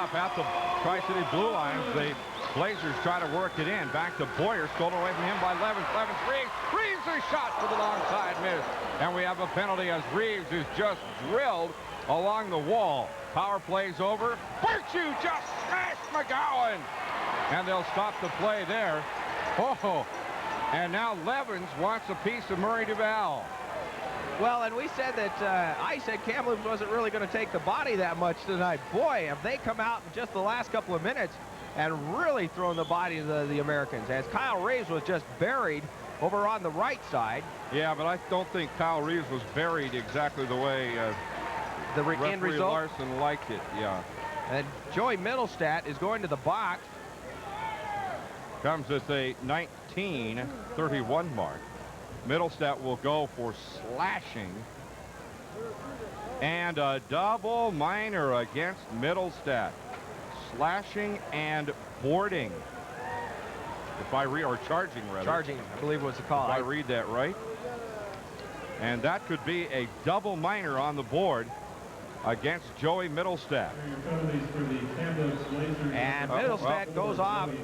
face-off at the Tri-City blue line. The Blazers try to work it in. Back to Boyer, stolen away from him by Levens. Levens, Reeves. Reeves is shot to the long side, miss. And we have a penalty as Reeves is just drilled along the wall. Power plays over. Virtue just smashed McGowan. And they'll stop the play there. Oh, and now Levens wants a piece of Murray Duval. Well, and we said that, I said Kamloops wasn't really going to take the body that much tonight. Boy, have they come out in just the last couple of minutes and really thrown the body to the Americans, as Kyle Reeves was just buried over on the right side. Yeah, but I don't think Kyle Reeves was buried exactly the way the end result. Larson liked it, yeah. And Joey Middlestat is going to the box. Comes at the 19:31 mark. Middlestat will go for slashing. And a double minor against Middlestat. Slashing and boarding. If I read, or charging rather. Charging, I believe was the call. If I read that right. And that could be a double minor on the board against Joey Middlestat. And Middlestat goes off. 2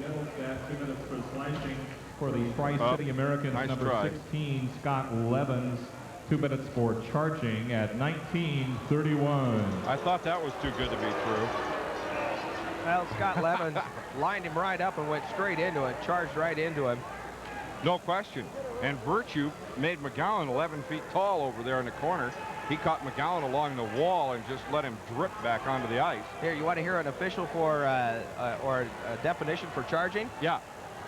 minutes for slashing for the Tri-City Americans. Nice number try. 16, Scott Levens. 2 minutes for charging at 19:31. I thought that was too good to be true. Well, Scott Levens lined him right up and went straight into it, charged right into him. No question. And Virtue made McGowan 11 feet tall over there in the corner. He caught McGowan along the wall and just let him drip back onto the ice. Here, you want to hear an official for, or a definition for charging? Yeah.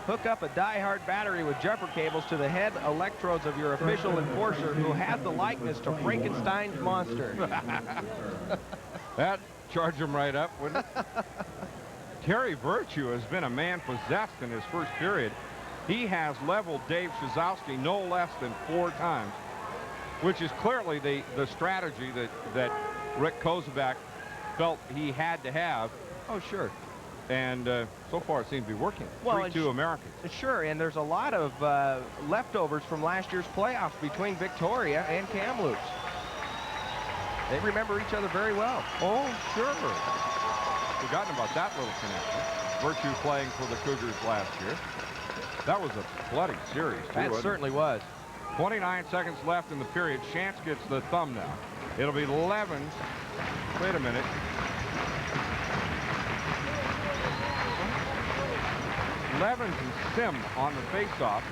Hook up a die-hard battery with jumper cables to the head electrodes of your official enforcer who has the likeness to Frankenstein's monster. That charged him right up, wouldn't it? Terry Virtue has been a man possessed in his first period. He has leveled Dave Shazowski no less than 4 times, which is clearly the strategy that Rick Kozubak felt he had to have. Oh, sure. And so far it seems to be working. Well, 3-2 Americans. Sure, and there's a lot of leftovers from last year's playoffs between Victoria and Kamloops. They remember each other very well. Oh, sure. Forgotten about that little connection. Virtue playing for the Cougars last year. That was a bloody series, too. That certainly was. 29 seconds left in the period. Chance gets the thumb now. It'll be Levens. Wait a minute. Levens and Sim on the faceoff.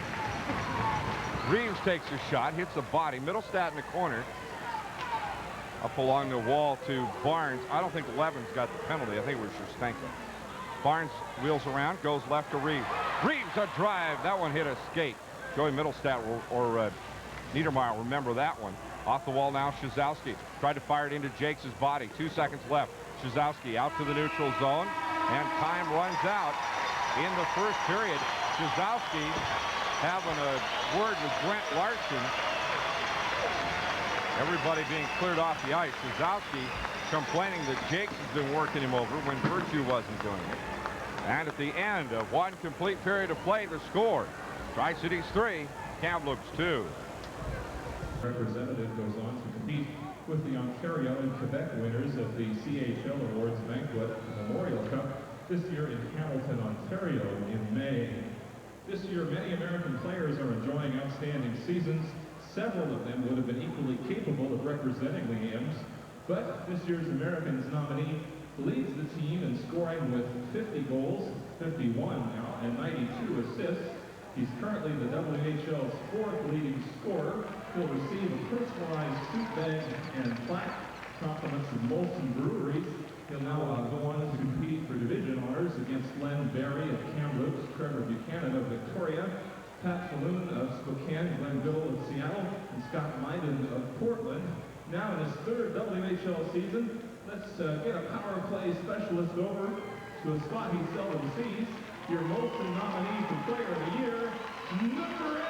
Reeves takes a shot, hits the body. Middlestat in the corner. Up along the wall to Barnes. I don't think Levens got the penalty. I think it was Shustenko. Barnes wheels around, goes left to Reeves. Reeves a drive. That one hit a skate. Joey Middlestat or Niedermeyer remember that one. Off the wall now, Shazowski tried to fire it into Jakes' body. 2 seconds left. Shazowski out to the neutral zone, and time runs out in the first period. Shazowski having a word with Brent Larson. Everybody being cleared off the ice. Shazowski complaining that Jakes has been working him over when Virtue wasn't doing it. And at the end of one complete period of play, the score: Tri-Cities 3, Kamloops 2. Representative goes on to compete with the Ontario and Quebec winners of the CHL Awards Banquet Memorial Cup this year in Hamilton, Ontario in May. This year, many American players are enjoying outstanding seasons. Several of them would have been equally capable of representing the M's, but this year's Americans nominee leads the team in scoring with 50 goals, 51 now, and 92 assists. He's currently the WHL's 4th leading scorer. He'll receive a personalized suit bag and plaque, compliments of Molson Brewery. He'll now go on to compete for division honors against Len Berry of Kamloops, Trevor Buchanan of Victoria, Pat Falloon of Spokane, Glenn Biddle of Seattle, and Scott Myden of Portland. Now in his 3rd WHL season, let's get a power play specialist over to a spot he seldom sees. Your Molson nominee for Player of the Year, number 8,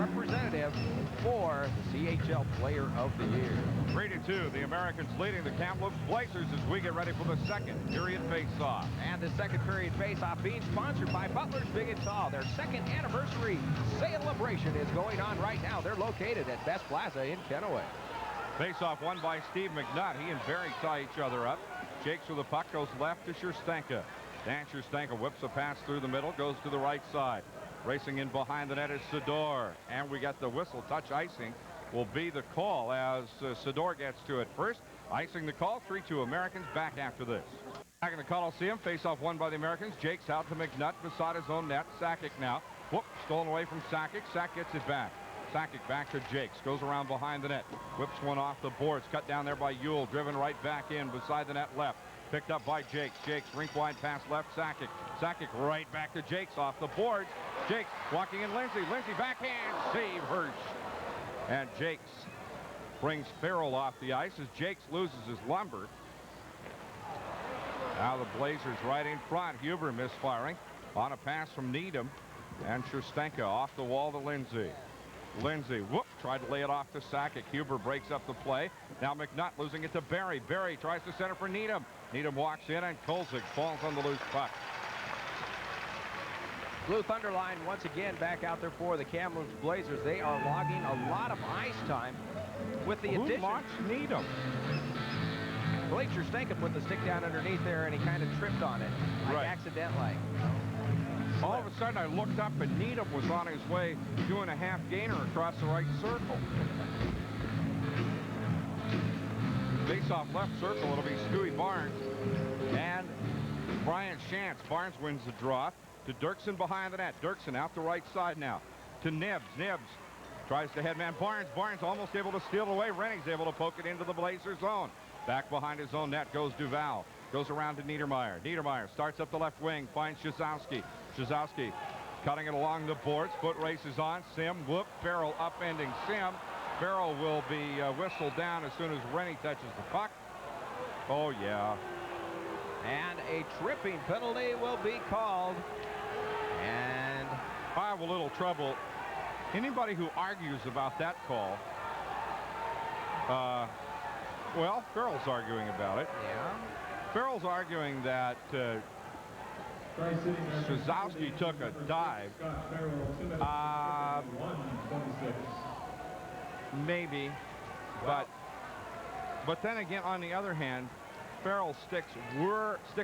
representative for the CHL Player of the Year. 3-2, the Americans leading the Kamloops Blazers as we get ready for the second period face-off. And the second period face-off being sponsored by Butler's Big and Tall. Their second anniversary celebration is going on right now. They're located at Best Plaza in Kenaway. Face-off won by Steve McNutt. He and Barry tie each other up. Jakes with the puck, goes left to Scherstenka. Dan Scherstenka whips a pass through the middle, goes to the right side. Racing in behind the net is Sador. And we got the whistle. Touch icing will be the call as Sador gets to it first. Icing the call. 3-2 Americans back after this. Back in the Coliseum. Face-off won by the Americans. Jakes out to McNutt beside his own net. Sakic now. Whoop, stolen away from Sakic. Sakic gets it back. Sakic back to Jakes. Goes around behind the net. Whips one off the boards. Cut down there by Ewell. Driven right back in beside the net left. Picked up by Jakes. Jakes rink wide pass left. Sakic. Sakic right back to Jakes off the boards. Jakes walking in Lindsey. Lindsey backhand. Save Hirsch. And Jakes brings Farrell off the ice as Jakes loses his lumber. Now the Blazers right in front. Huber misfiring on a pass from Needham. And Scherstenka off the wall to Lindsey. Lindsey, whoop, tried to lay it off to Sakic. Huber breaks up the play. Now McNutt losing it to Barry. Barry tries to center for Needham. Needham walks in and Kolzig falls on the loose puck. Blue Thunder line once again back out there for the Kamloops Blazers. They are logging a lot of ice time with the addition. Who launched Needham? Blake Scherstenka put the stick down underneath there and he kind of tripped on it, like right. accidentally. All of a sudden I looked up and Needham was on his way doing a half gainer across the right circle. Face off left circle, it'll be Stewie Barnes and Brian Shantz. Barnes wins the draw to Dirksen behind the net. Dirksen out the right side now to Nibbs. Nibbs tries to headman Barnes. Barnes almost able to steal it away. Rennie's able to poke it into the Blazer zone. Back behind his own net goes Duval. Goes around to Niedermeyer. Niedermeyer starts up the left wing, finds Shazowski. Shazowski cutting it along the boards. Foot races on. Sim, whoop, Farrell upending Sim. Farrell will be whistled down as soon as Rennie touches the puck. Oh, yeah. And a tripping penalty will be called. And I have a little trouble. Anybody who argues about that call, well, Farrell's arguing about it. yeah, Farrell's arguing that Shazowski took a dive. Maybe, but then again, on the other hand, Farrell's stick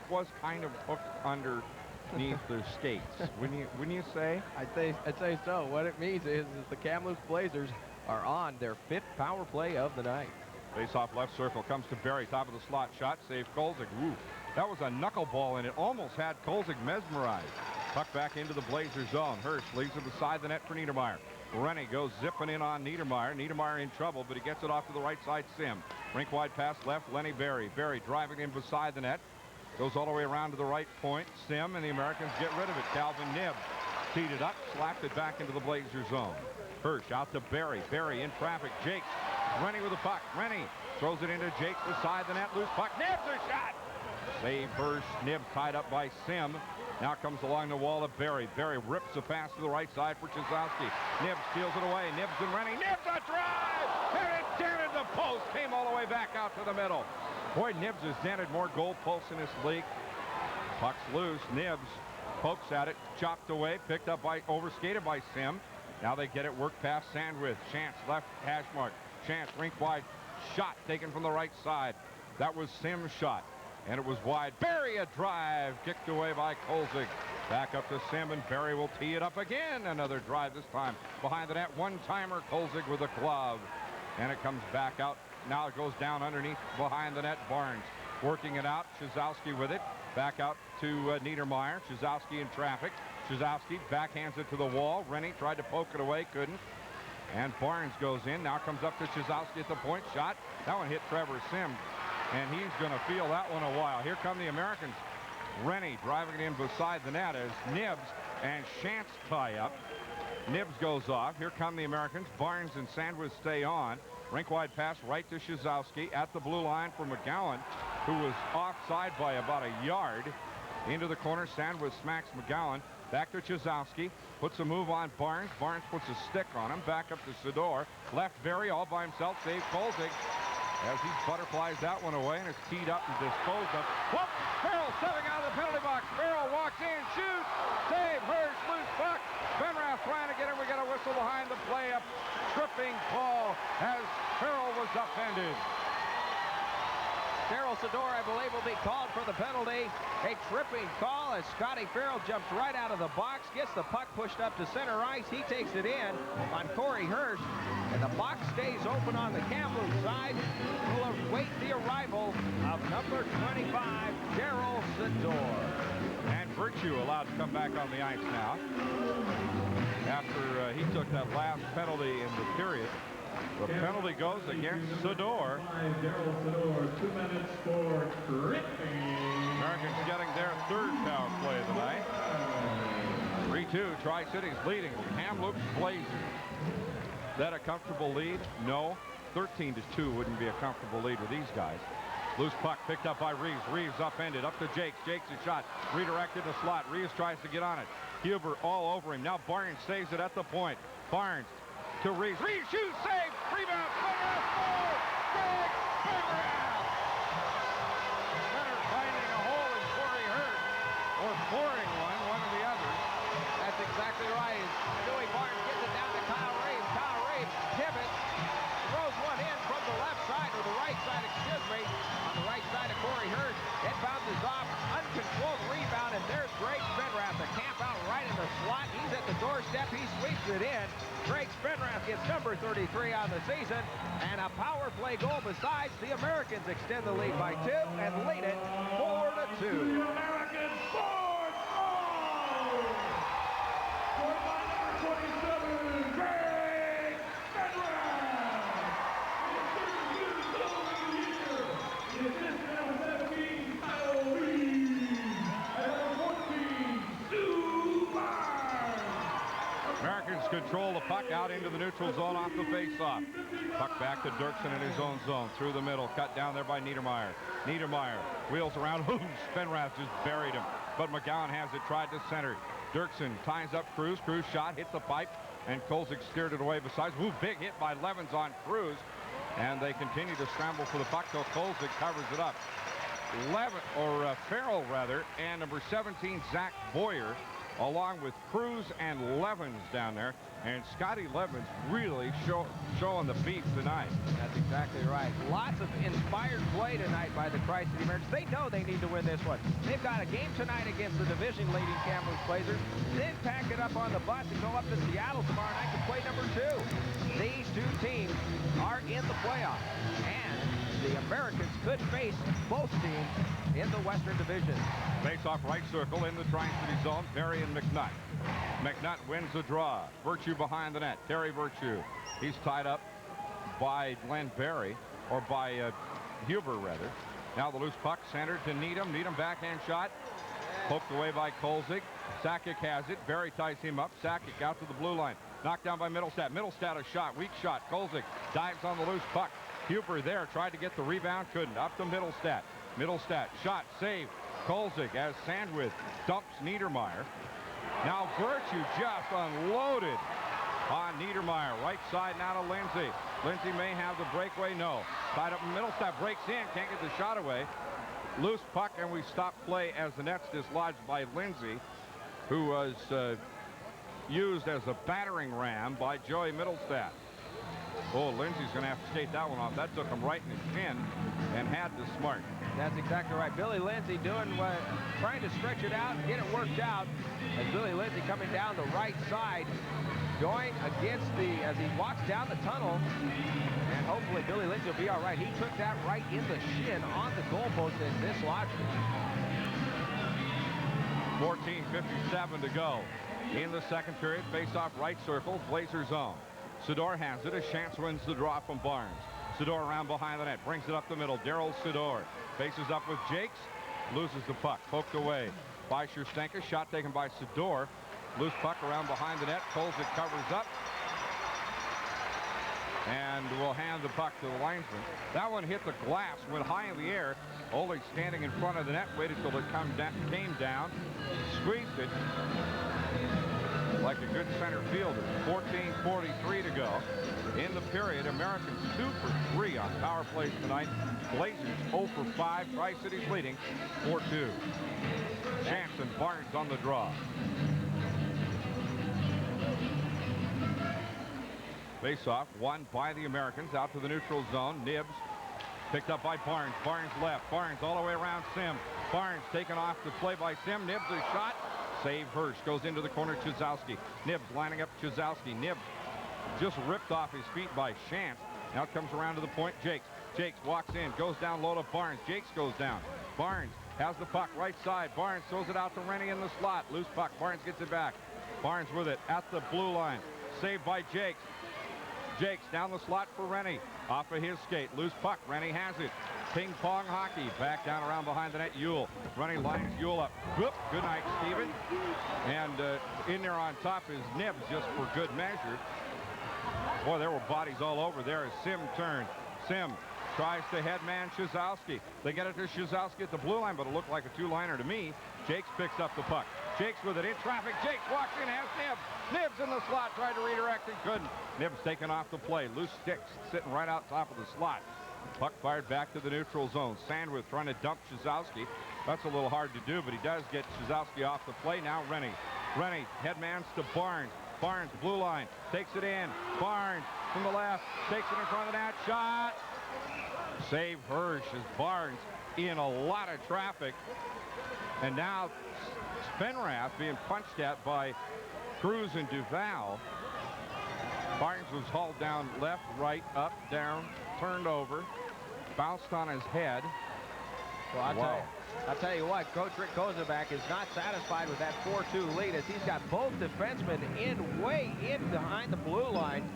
was kind of hooked underneath the skates. Wouldn't you say? I'd say so. What it means is the Kamloops Blazers are on their 5th power play of the night. Face off left circle comes to Barry, top of the slot shot, save Kolzig. Woo. That was a knuckleball, and it almost had Kolzig mesmerized. Puck back into the Blazer zone. Hirsch leaves it beside the net for Niedermeyer. Rennie goes zipping in on Niedermeyer. Niedermeyer in trouble, but he gets it off to the right side. Sim. Rink wide pass left. Lenny Barry. Barry driving in beside the net. Goes all the way around to the right point. Sim and the Americans get rid of it. Calvin Nibbs teed it up, slapped it back into the Blazer zone. Hirsch out to Barry. Barry in traffic. Jakes. Rennie with the puck. Rennie throws it into Jakes beside the net. Loose puck. Nibbs a shot. Save Hirsch. Nibbs tied up by Sim. Now comes along the wall of Barry. Barry rips a pass to the right side for Chizowski. Nibbs steals it away. Nibbs and Rennie. Nibbs a drive! And it dented the post. Came all the way back out to the middle. Boy, Nibbs has dented more goal posts in this league. Puck's loose. Nibbs pokes at it. Chopped away. Picked up by, overskated by Sim. Now they get it worked past Sandwith. Chance left hash mark. Chance rink wide. Shot taken from the right side. That was Sim's shot. And it was wide. Barry a drive. Kicked away by Kolzig. Back up to Sim, and Barry will tee it up again. Another drive this time. Behind the net, one-timer. Kolzig with a glove. And it comes back out. Now it goes down underneath behind the net. Barnes working it out. Shazowski with it. Back out to Niedermeyer. Shazowski in traffic. Shazowski backhands it to the wall. Rennie tried to poke it away. Couldn't. And Barnes goes in. Now comes up to Shazowski at the point. Shot. That one hit Trevor Sim. And he's going to feel that one a while. Here come the Americans. Rennie driving it in beside the net as Nibbs and Shantz tie up. Nibbs goes off. Here come the Americans. Barnes and Sandwich stay on. Rink wide pass right to Shazowski at the blue line for McGowan, who was offside by about a yard. Into the corner, Sandwich smacks McGowan. Back to Chizowski. Puts a move on Barnes. Barnes puts a stick on him. Back up to Sador. Left Berry all by himself. Save Kolzig as he butterflies that one away, and it's teed up and disposed of. Whoop! Farrell stepping out of the penalty box. Farrell walks in, shoots. Save, Hurst, loose puck. Spinrath trying to get him. We got a whistle behind the play. A tripping call as Farrell was upended. Daryl Sador, I believe, will be called for the penalty. A tripping call as Scotty Farrell jumps right out of the box, gets the puck pushed up to center ice. He takes it in on Corey Hurst, and the box stays open on the Kamloops side. We'll await the arrival of number 25, Daryl Sador. And Virtue allowed to come back on the ice now after he took that last penalty in the period. The penalty goes against Sador. Daryl Sador, 2 minutes for tripping. Americans getting their third power play of the night. 3-2, Tri-Cities leading Kamloops Blazers. That a comfortable lead? No. 13-2 wouldn't be a comfortable lead with these guys. Loose puck picked up by Reeves. Reeves upended. Up to Jakes. Jakes a shot. Redirected the slot. Reeves tries to get on it. Huber all over him. Now Barnes saves it at the point. Barnes to Reeves. Reeves shoots, save, rebound, Spinrath, goal! Greg Spinrath! Leonard finding a hole in Corey Hurst, or boring one or the other. That's exactly right. Joey Barnes gets it down to Kyle Reeves. Kyle Reeves pivots, throws one in from the left side, or the right side, excuse me, on the right side of Corey Hurst. It bounces off, uncontrolled rebound, and there's Greg Spinrath, the camp out right in the slot. He's at the doorstep. He sweeps it in. Greg Spinrath gets number 33 on the season, and a power play goal besides. The Americans extend the lead by 2 and lead it 4-2. The Americans scored goal! Scored by number 27, Greg Spinrath! His 32nd goal of the year. In assist number 17, Kyle Reeves. And number 14, Sue Barnes. Americans control the puck out into the neutral zone off the face-off. Puck back to Dirksen in his own zone. Through the middle. Cut down there by Niedermeyer. Niedermeyer wheels around. Spinrath just buried him. But McGowan has it. Tried to center. Dirksen ties up Cruz. Cruz shot. Hit the pipe. And Kolzig steered it away besides. Big hit by Levens on Cruz. And they continue to scramble for the puck till Kolzig covers it up. Farrell rather, and number 17, Zach Boyer, along with Cruz and Levens down there. And Scotty Levens really showing the beef tonight. That's exactly right. Lots of inspired play tonight by the Tri-City Americans. They know they need to win this one. They've got a game tonight against the division-leading Kamloops Blazers. Then pack it up on the bus and go up to Seattle tomorrow night to play number 2. These two teams are in the playoffs. And the Americans could face both teams in the Western Division. Face-off right circle in the Tri-City zone. Perry and McNutt. McNutt wins the draw. Virtue behind the net. Terry Virtue. He's tied up by Glenn Berry, or by Huber, rather. Now the loose puck centered to Needham. Needham backhand shot. Poked away by Kolzig. Sakic has it. Berry ties him up. Sakic out to the blue line. Knocked down by Middlestat. Middlestat a shot. Weak shot. Kolzig dives on the loose puck. Huber there. Tried to get the rebound. Couldn't. Up to Middlestat. Middlestat. Shot. Save. Kolzig as Sandwith dumps Niedermeyer. Now Virtue just unloaded on Niedermeyer. Right side now to Lindsey. Lindsey may have the breakaway. No. Tied up in Middlestat. Breaks in. Can't get the shot away. Loose puck, and we stop play as the net's dislodged by Lindsey, who was used as a battering ram by Joey Middlestat. Oh, Lindsey's going to have to skate that one off. That took him right in his chin and had the smart. That's exactly right. Billy Lindsey trying to stretch it out and get it worked out. As Billy Lindsey coming down the right side, going against as he walks down the tunnel. And hopefully Billy Lindsey will be all right. He took that right in the shin on the goalpost and dislodged it. 14:57 to go in the second period. Face-off right circle, Blazer zone. Sador has it. A chance wins the draw from Barnes. Sador around behind the net. Brings it up the middle. Daryl Sador faces up with Jakes. Loses the puck. Poked away by Scherstenka. Shot taken by Sador. Loose puck around behind the net. Kolzig covers up. and will hand the puck to the linesman. That one hit the glass, went high in the air. Ole standing in front of the net, waited till it came down, squeezed it like a good center fielder. 14:43 to go in the period. Americans 2 for 3 on power plays tonight. Blazers 0 for 5. Tri-Cities leading 4-2. Chance and Barnes on the draw. Face-off won by the Americans out to the neutral zone. Nibs picked up by Barnes. Barnes left. Barnes all the way around Sim. Barnes taken off the play by Sim. Nibs a shot. Save Hirsch. Goes into the corner. Chizowski. Nibs lining up Chizowski. Nibs just ripped off his feet by Chance. Now it comes around to the point. Jakes. Jakes walks in. Goes down low to Barnes. Jakes goes down. Barnes has the puck right side. Barnes throws it out to Rennie in the slot. Loose puck. Barnes gets it back. Barnes with it at the blue line. Saved by Jakes. Jakes down the slot for Rennie. Off of his skate. Loose puck. Rennie has it. Ping pong hockey. Back down around behind the net. Yule. Rennie lines Yule up. Whoop. Good night, Steven. And in there on top is Nibs just for good measure. Boy, there were bodies all over there as Sim turned. Sim tries to headman Chizowski. They get it to Chizowski at the blue line, but it looked like a two-liner to me. Jakes picks up the puck. Jakes with it in traffic. Jakes walks in, has Nibs. Nibs in the slot, tried to redirect and couldn't. Nibs taken off the play. Loose sticks sitting right out top of the slot. Puck fired back to the neutral zone. Sandwith trying to dump Chizowski. That's a little hard to do, but he does get Chizowski off the play. Now Rennie. Rennie headmans to Barnes. Barnes, blue line, takes it in. Barnes from the left, takes it in front of the net. Shot. Save Hirsch as Barnes in a lot of traffic. And now Spinrath being punched at by Cruz and Duval. Barnes was hauled down left, right, up, down, turned over, bounced on his head. Well, I'll tell you what, Coach Rick Kozubak is not satisfied with that 4-2 lead as he's got both defensemen way in behind the blue line.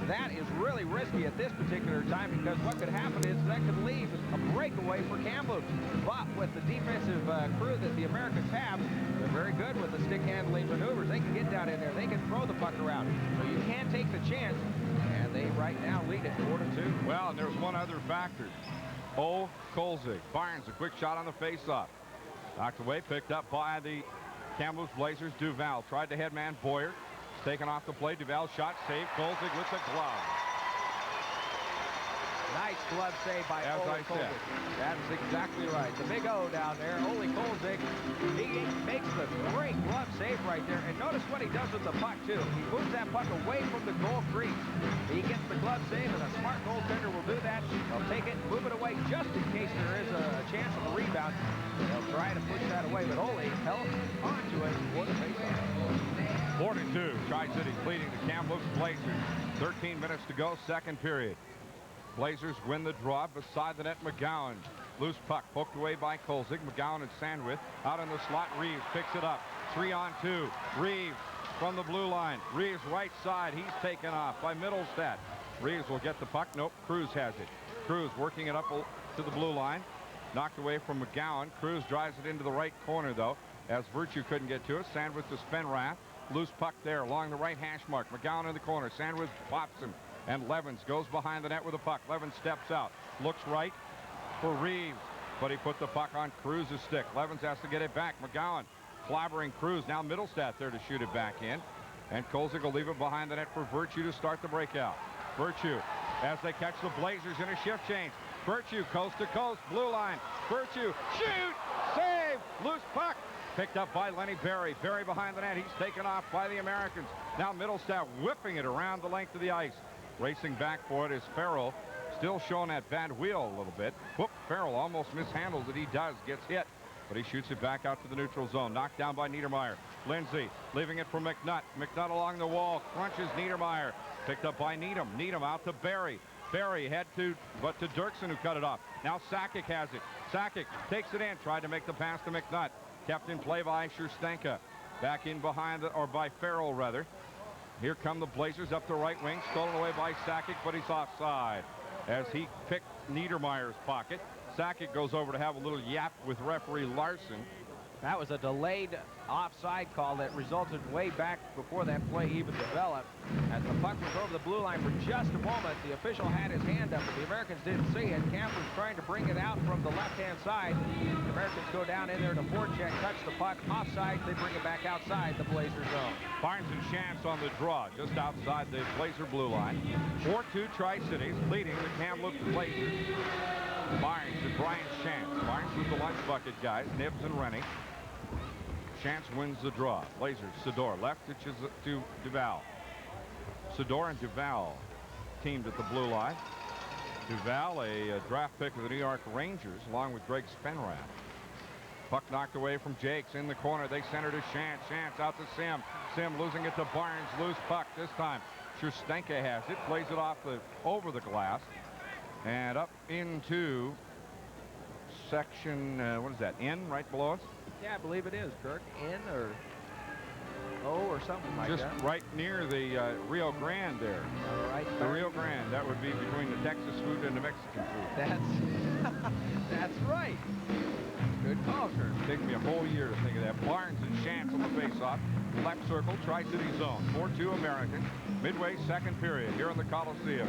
That is really risky at this particular time because what could happen is that could leave a breakaway for Kamloops. But with the defensive crew that the Americans have, they're very good with the stick handling maneuvers. They can get down in there. They can throw the puck around. So you can't take the chance. And they right now lead it 4-2. Well, and there's one other factor. Kolzig. Barnes, a quick shot on the face-off. Knocked away, picked up by the Kamloops Blazers. Duval tried to headman Boyer. Taken off the play. Duval shot, saved. Kolzig with the glove. Nice glove save by Ole Kolzig. That's exactly right. The big O down there, Ole Kolzig. He makes the great glove save right there. And notice what he does with the puck, too. He moves that puck away from the goal crease. He gets the glove save, and a smart goaltender will do that. They'll take it, move it away just in case there is a chance of a rebound. They'll try to push that away, but Ole held onto it for the faceoff. 4-2. Tri-Cities leading the Kamloops Blazers. 13 minutes to go, second period. Blazers win the draw beside the net. McGowan. Loose puck poked away by Kolzig. McGowan and Sandwith out in the slot. Reeves picks it up. 3-on-2. Reeves from the blue line. Reeves right side. He's taken off by Middlestat. Reeves will get the puck. Nope. Cruz has it. Cruz working it up to the blue line. Knocked away from McGowan. Cruz drives it into the right corner, though, as Virtue couldn't get to it. Sandwith to Spinrath. Loose puck there along the right hash mark. McGowan in the corner. Sandwith pops him. And Levens goes behind the net with the puck. Levens steps out. Looks right for Reeves. But he put the puck on Cruz's stick. Levens has to get it back. McGowan clobbering Cruz. Now Middlestat there to shoot it back in. And Kolzig will leave it behind the net for Virtue to start the breakout. Virtue as they catch the Blazers in a shift change. Virtue coast to coast. Blue line. Virtue. Shoot. Save. Loose puck. Picked up by Lenny Berry. Berry behind the net. He's taken off by the Americans. Now Middlestat whipping it around the length of the ice. Racing back for it is Farrell. Still showing that bad wheel a little bit. Whoop, Farrell almost mishandles it. He does, gets hit, but he shoots it back out to the neutral zone. Knocked down by Niedermeyer. Lindsey leaving it for McNutt. McNutt along the wall, crunches Niedermeyer. Picked up by Needham. Needham out to Berry. Berry had to, but to Dirksen who cut it off. Now Sakic has it. Sakic takes it in, tried to make the pass to McNutt. Kept in play by Scherstenka. Back in behind, or by Farrell rather. Here come the Blazers up the right wing, stolen away by Sakic, but he's offside as he picked Niedermeyer's pocket. Sakic goes over to have a little yap with referee Larson. That was a delayed offside call that resulted way back before that play even developed. As the puck was over the blue line for just a moment, the official had his hand up, but the Americans didn't see it. Kamloops trying to bring it out from the left-hand side. The Americans go down in there to forecheck, touch the puck, offside. They bring it back outside the Blazer zone. Barnes and Chance on the draw, just outside the Blazer blue line. 4-2 Tri-Cities leading the Kamloops Blazers. Barnes and Brian Chance. Barnes with the lunch bucket guys, Nibs and Rennie. Chance wins the draw. Blazers, Sador left to Duval. Sador and Duval teamed at the blue line. Duval, a draft pick of the New York Rangers, along with Greg Spinrath. Puck knocked away from Jakes in the corner. They center to Chance. Chance out to Sim. Sim losing it to Barnes. Loose puck this time. Schustenka has it. Plays it off over the glass. And up into section, what is that, N right below us? Yeah, I believe it is, Kirk. N or O or something like that. Just right near the Rio Grande there. Right. The Rio Grande. That would be between the Texas food and the Mexican food. That's right. Good call, Kirk. Take me a whole year to think of that. Barnes and Chance on the faceoff. Left circle, Tri-City zone. 4-2 American. Midway second period here in the Coliseum.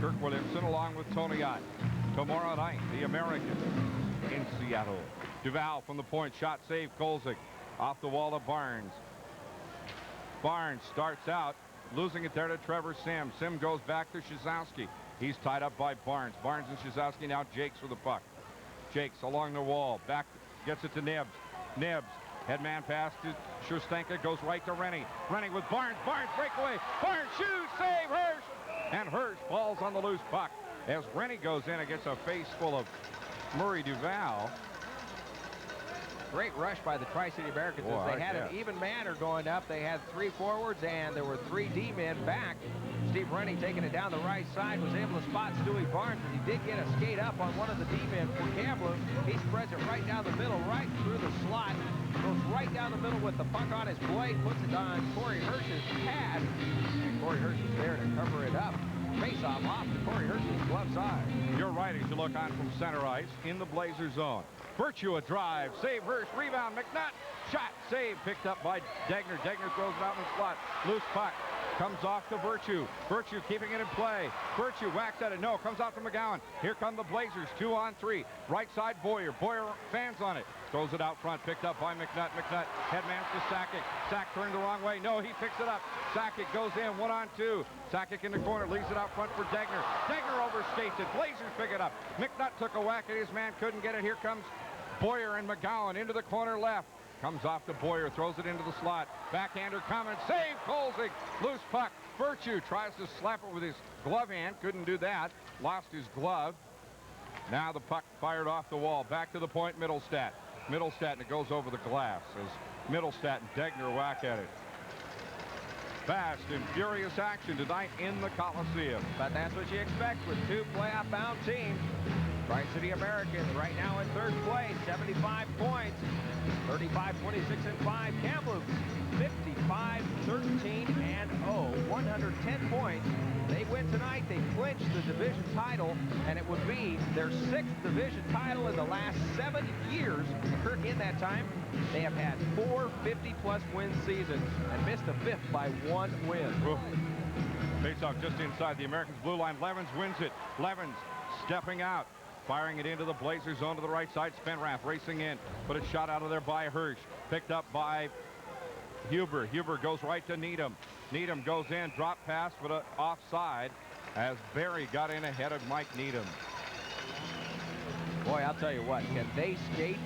Kirk Williamson along with Tony Ott. Tomorrow night, the Americans in Seattle. Duval from the point, shot save, Kolzig off the wall of Barnes. Barnes starts out, losing it there to Trevor Sim. Sim goes back to Shazowski. He's tied up by Barnes. Barnes and Shazowski, now Jakes with the puck. Jakes along the wall, back, gets it to Nibs. Nibs, headman pass to Schustenka, goes right to Rennie. Rennie with Barnes, Barnes breakaway, Barnes shoots, save, Hirsch! And Hirsch falls on the loose puck. As Rennie goes in and gets a face full of Murray Duval. Great rush by the Tri-City Americans. Boy, as they had an even manner going up. They had 3 forwards and there were 3 D-men back. Steve Rennie taking it down the right side was able to spot Stewie Barnes, but he did get a skate up on one of the D-men for Kamloops. He spreads it right down the middle, right through the slot. Goes right down the middle with the puck on his blade, puts it on Corey Hirsch's pad. And Corey Hirsch is there to cover it up. Face-off off to Corey Hirsch's glove side. You're right as you look on from center ice in the Blazer zone. Virtue a drive, save Hirsch, rebound, McNutt, shot, save, picked up by Degner. Degner throws it out in the slot. Loose puck comes off to Virtue. Virtue keeping it in play. Virtue whacks at it, no, comes out to McGowan. Here come the Blazers, 2-on-3. Right side Boyer. Boyer fans on it. Throws it out front, picked up by McNutt. McNutt, headman to Sakic. Sack turned the wrong way. No, he picks it up. Sakic goes in, 1-on-2. Sakic in the corner, leaves it out front for Degner. Degner overskates it. Blazers pick it up. McNutt took a whack at his man, couldn't get it. Here comes Boyer and McGowan into the corner left. Comes off to Boyer, throws it into the slot. Backhander coming, save, Kolzig. Loose puck. Virtue tries to slap it with his glove hand. Couldn't do that. Lost his glove. Now the puck fired off the wall. Back to the point, Middlestat. Middlestat, and it goes over the glass as Middlestat and Degner whack at it. Fast and furious action tonight in the Coliseum. But that's what you expect with 2 playoff-bound teams. Tri-City Americans right now in 3rd place, 75 points, 35-26-5. Kamloops, 55-13-0, 110 points. They win tonight, they clinch the division title, and it would be their 6th division title in the last 7 years. Kirk, in that time, they have had 4 50-plus win seasons and missed a 5th by 1 win. Face-off just inside the Americans' blue line. Levens wins it. Levens stepping out. Firing it into the Blazers zone to the right side. Spinrath racing in. Put a shot out of there by Hirsch. Picked up by Huber. Huber goes right to Needham. Needham goes in. Drop pass, but offside as Barry got in ahead of Mike Needham. Boy, I'll tell you what. Can they skate?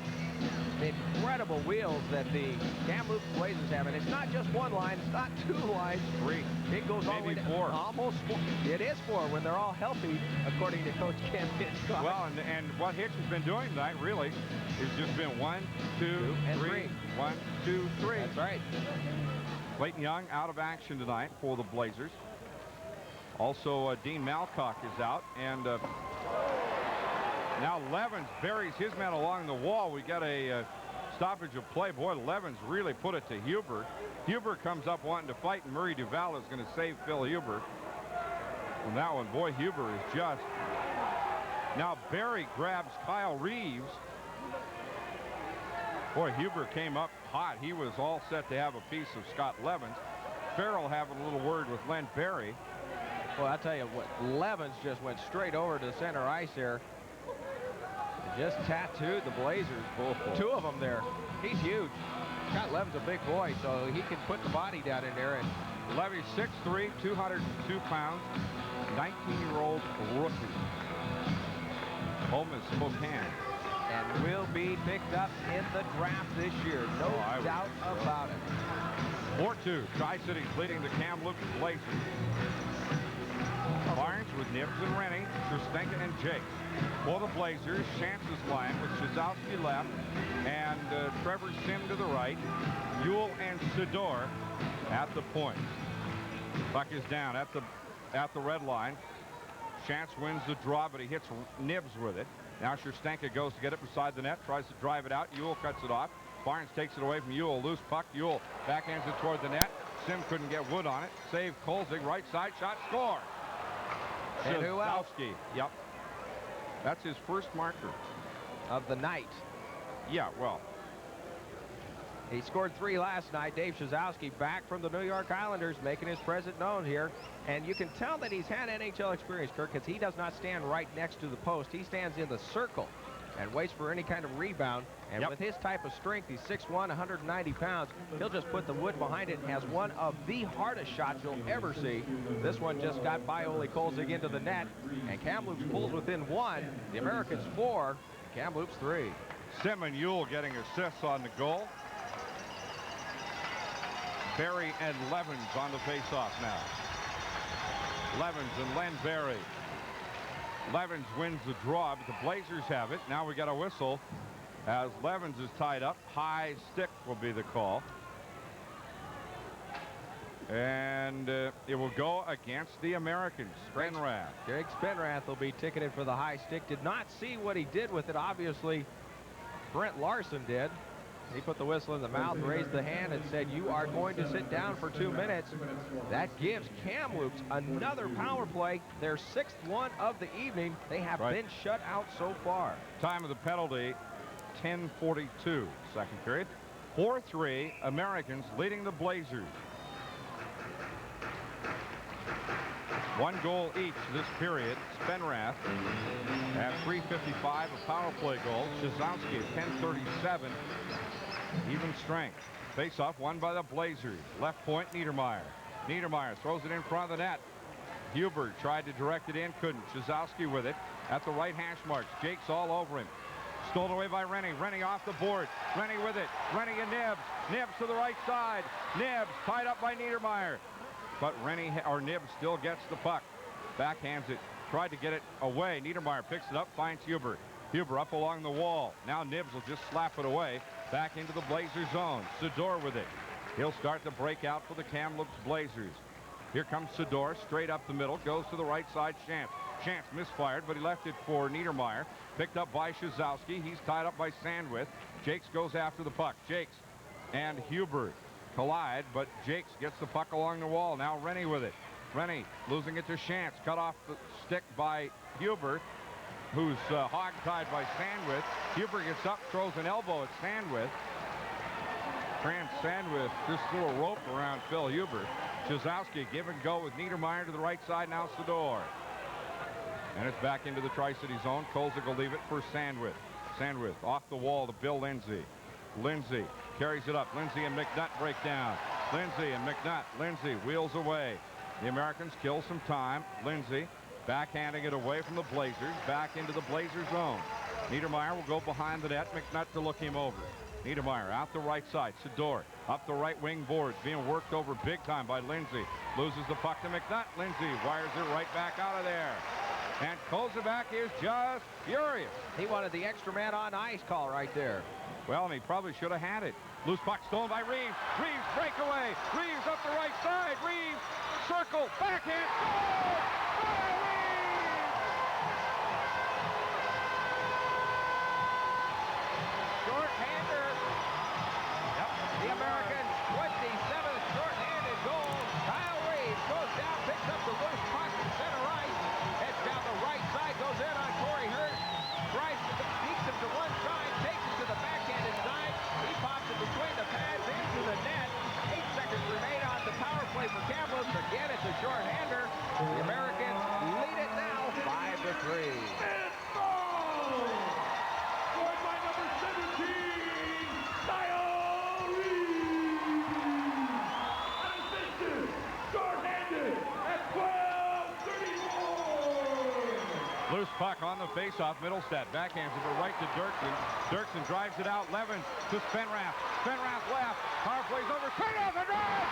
The incredible wheels that the Kamloops Blazers have. And it's not just 1 line. It's not 2 lines. 3. It goes all the way Maybe to 4. Almost 4. It is 4 when they're all healthy, according to Coach Ken Hitchcock. Well, and what Hitch has been doing tonight, really, is just been 1, 2, 3. 1, 2, 3. That's right. Clayton Young out of action tonight for the Blazers. Also, Dean Malcock is out. And now Levens buries his man along the wall. We got a stoppage of play. Boy, Levens really put it to Huber. Huber comes up wanting to fight, and Murray Duval is going to save Phil Huber. Well, now, and boy, Huber is just... Now Barry grabs Kyle Reeves. Boy, Huber came up hot. He was all set to have a piece of Scott Levens. Farrell having a little word with Len Berry. Well, I'll tell you what, Levens just went straight over to center ice there. Just tattooed the Blazers. Two of them there. He's huge. Scott Levens a big boy, so he can put the body down in there. And Levy 6'3", 202 pounds, 19-year-old rookie. Home is Spokane. And will be picked up in the draft this year. No doubt about it. 4-2. Tri-Cities leading the Kamloops Blazers. Barnes with Nibs and Rennie, Sherstenkin and Jake. For the Blazers, Chance's line with Shazowski left and Trevor Sim to the right. Ewell and Sidor at the points. Puck is down at the red line. Chance wins the draw, but he hits Nibs with it. Now Sherstenka goes to get it beside the net, tries to drive it out. Ewell cuts it off. Barnes takes it away from Ewell. Loose puck. Ewell backhands it toward the net. Sim couldn't get Wood on it. Save Kolzig. Right side shot. Score. And who else? Yep. That's his first marker of the night. Yeah, well. He scored 3 last night. Dave Shazowski back from the New York Islanders, making his presence known here. And you can tell that he's had NHL experience, Kirk, because he does not stand right next to the post. He stands in the circle and waits for any kind of rebound. And with his type of strength, he's 6'1", 190 pounds. He'll just put the wood behind it and has one of the hardest shots you'll ever see. This one just got by Ole Kolzig into the net. And Kamloops pulls within 1. The Americans 4, Kamloops 3. Sim and Ewell getting assists on the goal. Berry and Levens on the faceoff now. Levens and Len Berry. Levens wins the draw, but the Blazers have it. Now we got a whistle as Levens is tied up. High stick will be the call. And it will go against the Americans. Spinrath. Greg Spinrath will be ticketed for the high stick. Did not see what he did with it. Obviously, Brent Larson did. He put the whistle in the mouth, raised the hand, and said, "You are going to sit down for 2 minutes." That gives Kamloops another power play. Their 6th one of the evening. They have been shut out so far. Time of the penalty, 10:42, second period. 4-3, Americans leading the Blazers. 1 goal each this period. Spinrath at 3:55, a power play goal. Shazowski at 10:37. Even strength. Face-off won by the Blazers. Left point, Niedermeyer. Niedermeyer throws it in front of the net. Huber tried to direct it in, couldn't. Shazowski with it at the right hash marks. Jake's all over him. Stolen away by Rennie. Rennie off the board. Rennie with it. Rennie and Nibs. Nibs to the right side. Nibs tied up by Niedermeyer. But Rennie or Nibs still gets the puck. Backhands it. Tried to get it away. Niedermeyer picks it up, finds Huber. Huber up along the wall. Now Nibs will just slap it away. Back into the Blazer zone. Sidor with it. He'll start the breakout for the Kamloops Blazers. Here comes Sidor, straight up the middle. Goes to the right side, Chance. Chance misfired, but he left it for Niedermeyer. Picked up by Shazowski. He's tied up by Sandwith. Jakes goes after the puck. Jakes and Huber collide, but Jakes gets the puck along the wall. Now Rennie with it. Rennie losing it to Chance. Cut off the stick by Huber, who's hog-tied by Sandwith. Huber gets up, throws an elbow at Sandwith. Sandwith just threw a rope around Phil Huber. Shazowski give and go with Niedermeyer to the right side. Now Sidor. And it's back into the Tri-City zone. Kolzig will leave it for Sandwith. Sandwith off the wall to Bill Lindsey. Lindsey carries it up. Lindsey and McNutt break down. Lindsey and McNutt. Lindsey wheels away. The Americans kill some time. Lindsey backhanding it away from the Blazers. Back into the Blazer zone. Niedermeyer will go behind the net. McNutt to look him over. Niedermeyer out the right side. Sidor up the right wing boards. Being worked over big time by Lindsey. Loses the puck to McNutt. Lindsey wires it right back out of there. And Kolzig is just furious. He wanted the extra man on ice call right there. Well, and he probably should have had it. Loose puck stolen by Reeves. Reeves breakaway. Reeves up the right side. Reeves circle. Backhand. Oh! Short-hander. Yep. The Americans' 27th short-handed goal. Kyle Reeves goes down, picks up the loose puck in center ice. Heads down the right side, goes in on Corey Hurt. Tries to beats him to one side, takes it to the backhanded side. He faceoff. Middlestat backhands it right to Dirksen. Dirksen drives it out. Levens to Spinrath. Spinrath left. Power plays over. Spinrath and drive!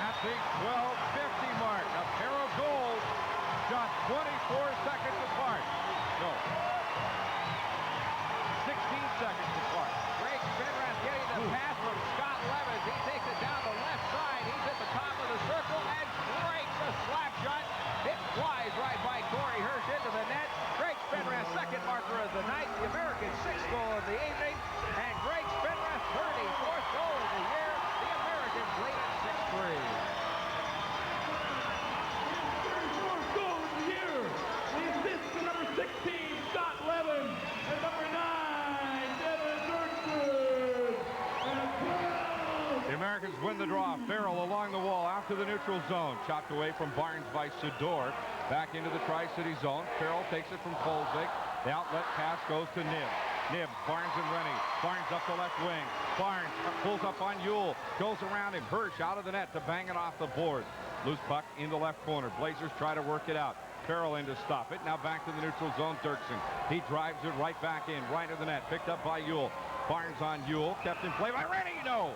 At the 12:50 mark, a pair of goals just 24 seconds apart. No. 16 seconds apart. Greg Spinrath getting the pass from Scott Levens. He takes it down the left side. He's at the top of the circle and breaks a slap shot. It flies right by Corey Hirsch into the net. Greg Spinrath, second marker of the night. The American sixth goal of the evening. And Greg Spinrath, 34th goal of the year. The Americans lead at 6-3. Goal of the year. The assist to number 16, Scott Levens, and number 9, Devin Dirksen. And 12. The Americans win the draw. Farrell along the wall out to the neutral zone. Chopped away from Barnes by Sador. Back into the Tri-City zone. Farrell takes it from Kolzig. The outlet pass goes to Nib. Nib, Barnes and Rennie. Barnes up the left wing. Barnes pulls up on Yule. Goes around him. Hirsch out of the net to bang it off the board. Loose puck in the left corner. Blazers try to work it out. Farrell in to stop it. Now back to the neutral zone. Dirksen. He drives it right back in. Right of the net. Picked up by Yule. Barnes on Yule. Kept in play by Rennie. No.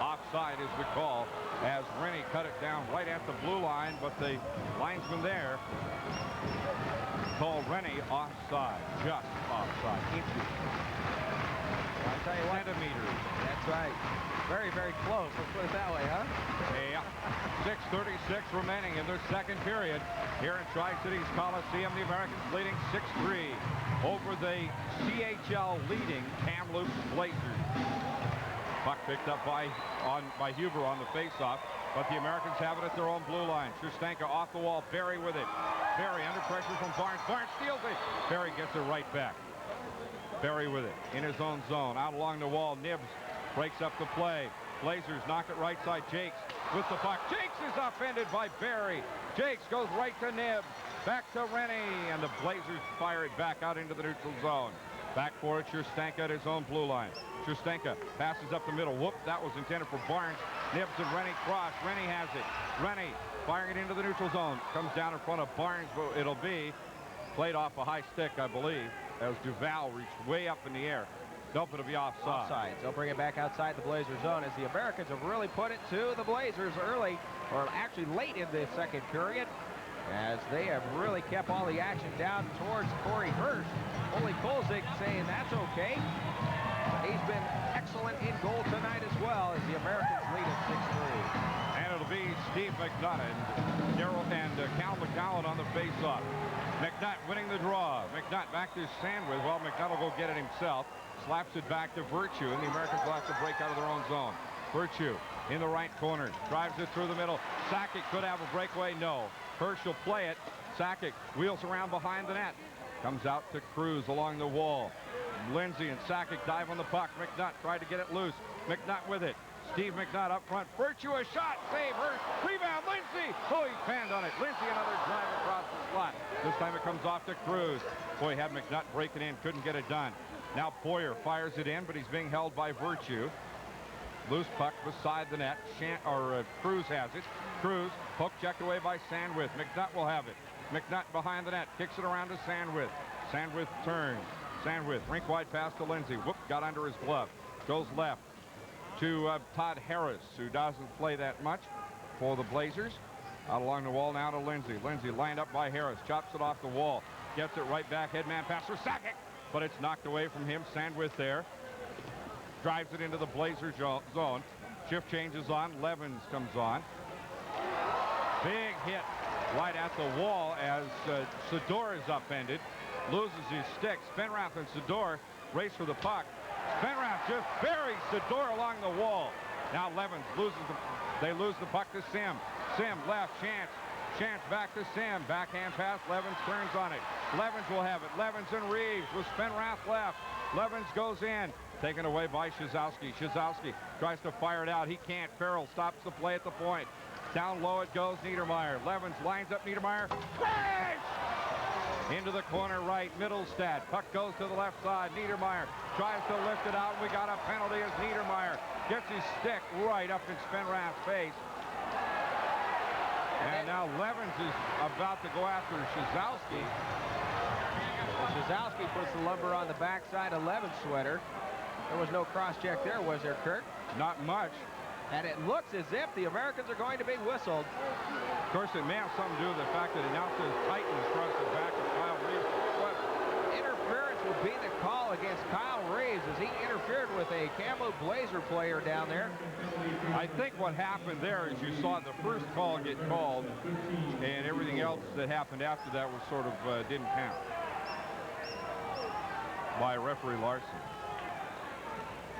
Offside is the call as Rennie cut it down right at the blue line, but the linesman there called Rennie offside, just offside, inches. I'll tell you what. Centimeters. That's right. Very, very close. Let's put it that way, huh? Yeah. 6:36 remaining in their second period. Here in Tri-Cities Coliseum, the Americans leading 6-3 over the CHL leading Kamloops Blazers. Puck picked up by Huber on the faceoff, but the Americans have it at their own blue line. Schustanka off the wall. Barry with it. Barry under pressure from Barnes. Barnes steals it. Barry gets it right back. Barry with it in his own zone. Out along the wall. Nibs breaks up the play. Blazers knock it right side. Jakes with the puck. Jakes is upended by Barry. Jakes goes right to Nibs. Back to Rennie. And the Blazers fire it back out into the neutral zone. Back for it, Schustanka at his own blue line. Schustanka passes up the middle. Whoop, that was intended for Barnes. Nibs and Rennie cross. Rennie has it. Rennie firing it into the neutral zone. Comes down in front of Barnes, but it'll be played off a high stick, I believe, as Duval reached way up in the air. Nope, it'll be offside. Offside. They'll bring it back outside the Blazer zone as the Americans have really put it to the Blazers early, or actually late in the second period, as they have really kept all the action down towards Corey Hirsch. Ole Kolzig saying that's okay. He's been excellent in goal tonight as well as the Americans lead at 6-3. And it'll be Steve McNutt and Darryl and Cal McCowan on the faceoff. McNutt winning the draw. McNutt back to Sandwith. Well, McNutt will go get it himself. Slaps it back to Virtue, and the Americans will have to break out of their own zone. Virtue in the right corner. Drives it through the middle. Sakic could have a breakaway. No. Hirsch will play it. Sakic wheels around behind the net. Comes out to Cruz along the wall. Lindsey and Sakic dive on the puck. McNutt tried to get it loose. McNutt with it. Steve McNutt up front. Virtue a shot. Save. Hirsch. Rebound. Lindsey. Oh, he panned on it. Lindsey another drive across the slot. This time it comes off to Cruz. Boy, had McNutt break it in. Couldn't get it done. Now Boyer fires it in, but he's being held by Virtue. Loose puck beside the net. Cruz has it. Cruz. Poke checked away by Sandwith. McNutt will have it. McNutt behind the net. Kicks it around to Sandwith. Sandwith turns. Sandwith. Rink wide pass to Lindsey. Whoop. Got under his glove. Goes left to Todd Harris, who doesn't play that much for the Blazers. Out along the wall now to Lindsey. Lindsey lined up by Harris. Chops it off the wall. Gets it right back. Headman pass for Sakic. But it's knocked away from him. Sandwith there. Drives it into the Blazer zone. Shift changes on. Levens comes on. Big hit right at the wall as Sador is upended. Loses his stick. Spinrath and Sador race for the puck. Spinrath just buries Sador along the wall. Now Levens they lose the puck to Sim. Sim left. Chance. Chance back to Sim. Backhand pass. Levens turns on it. Levens will have it. Levens and Reeves with Spinrath left. Levens goes in. Taken away by Shazowski. Shazowski tries to fire it out. He can't. Farrell stops the play at the point. Down low it goes. Niedermeyer. Levens lines up Niedermeyer. Scratch! Into the corner right, Middlestad. Puck goes to the left side. Niedermeyer tries to lift it out. We got a penalty as Niedermeyer gets his stick right up in Spinrath's face. And now Levens is about to go after Shazowski. Shazowski puts the lumber on the backside of Levens' sweater. There was no cross-check there, was there, Kirk? Not much. And it looks as if the Americans are going to be whistled. Of course, it may have something to do with the fact that it now says Titan across the back of Kyle Reeves. What? Interference would be the call against Kyle Reeves as he interfered with a Kamloops Blazer player down there. I think what happened there is you saw the first call get called, and everything else that happened after that was sort of didn't count by referee Larson.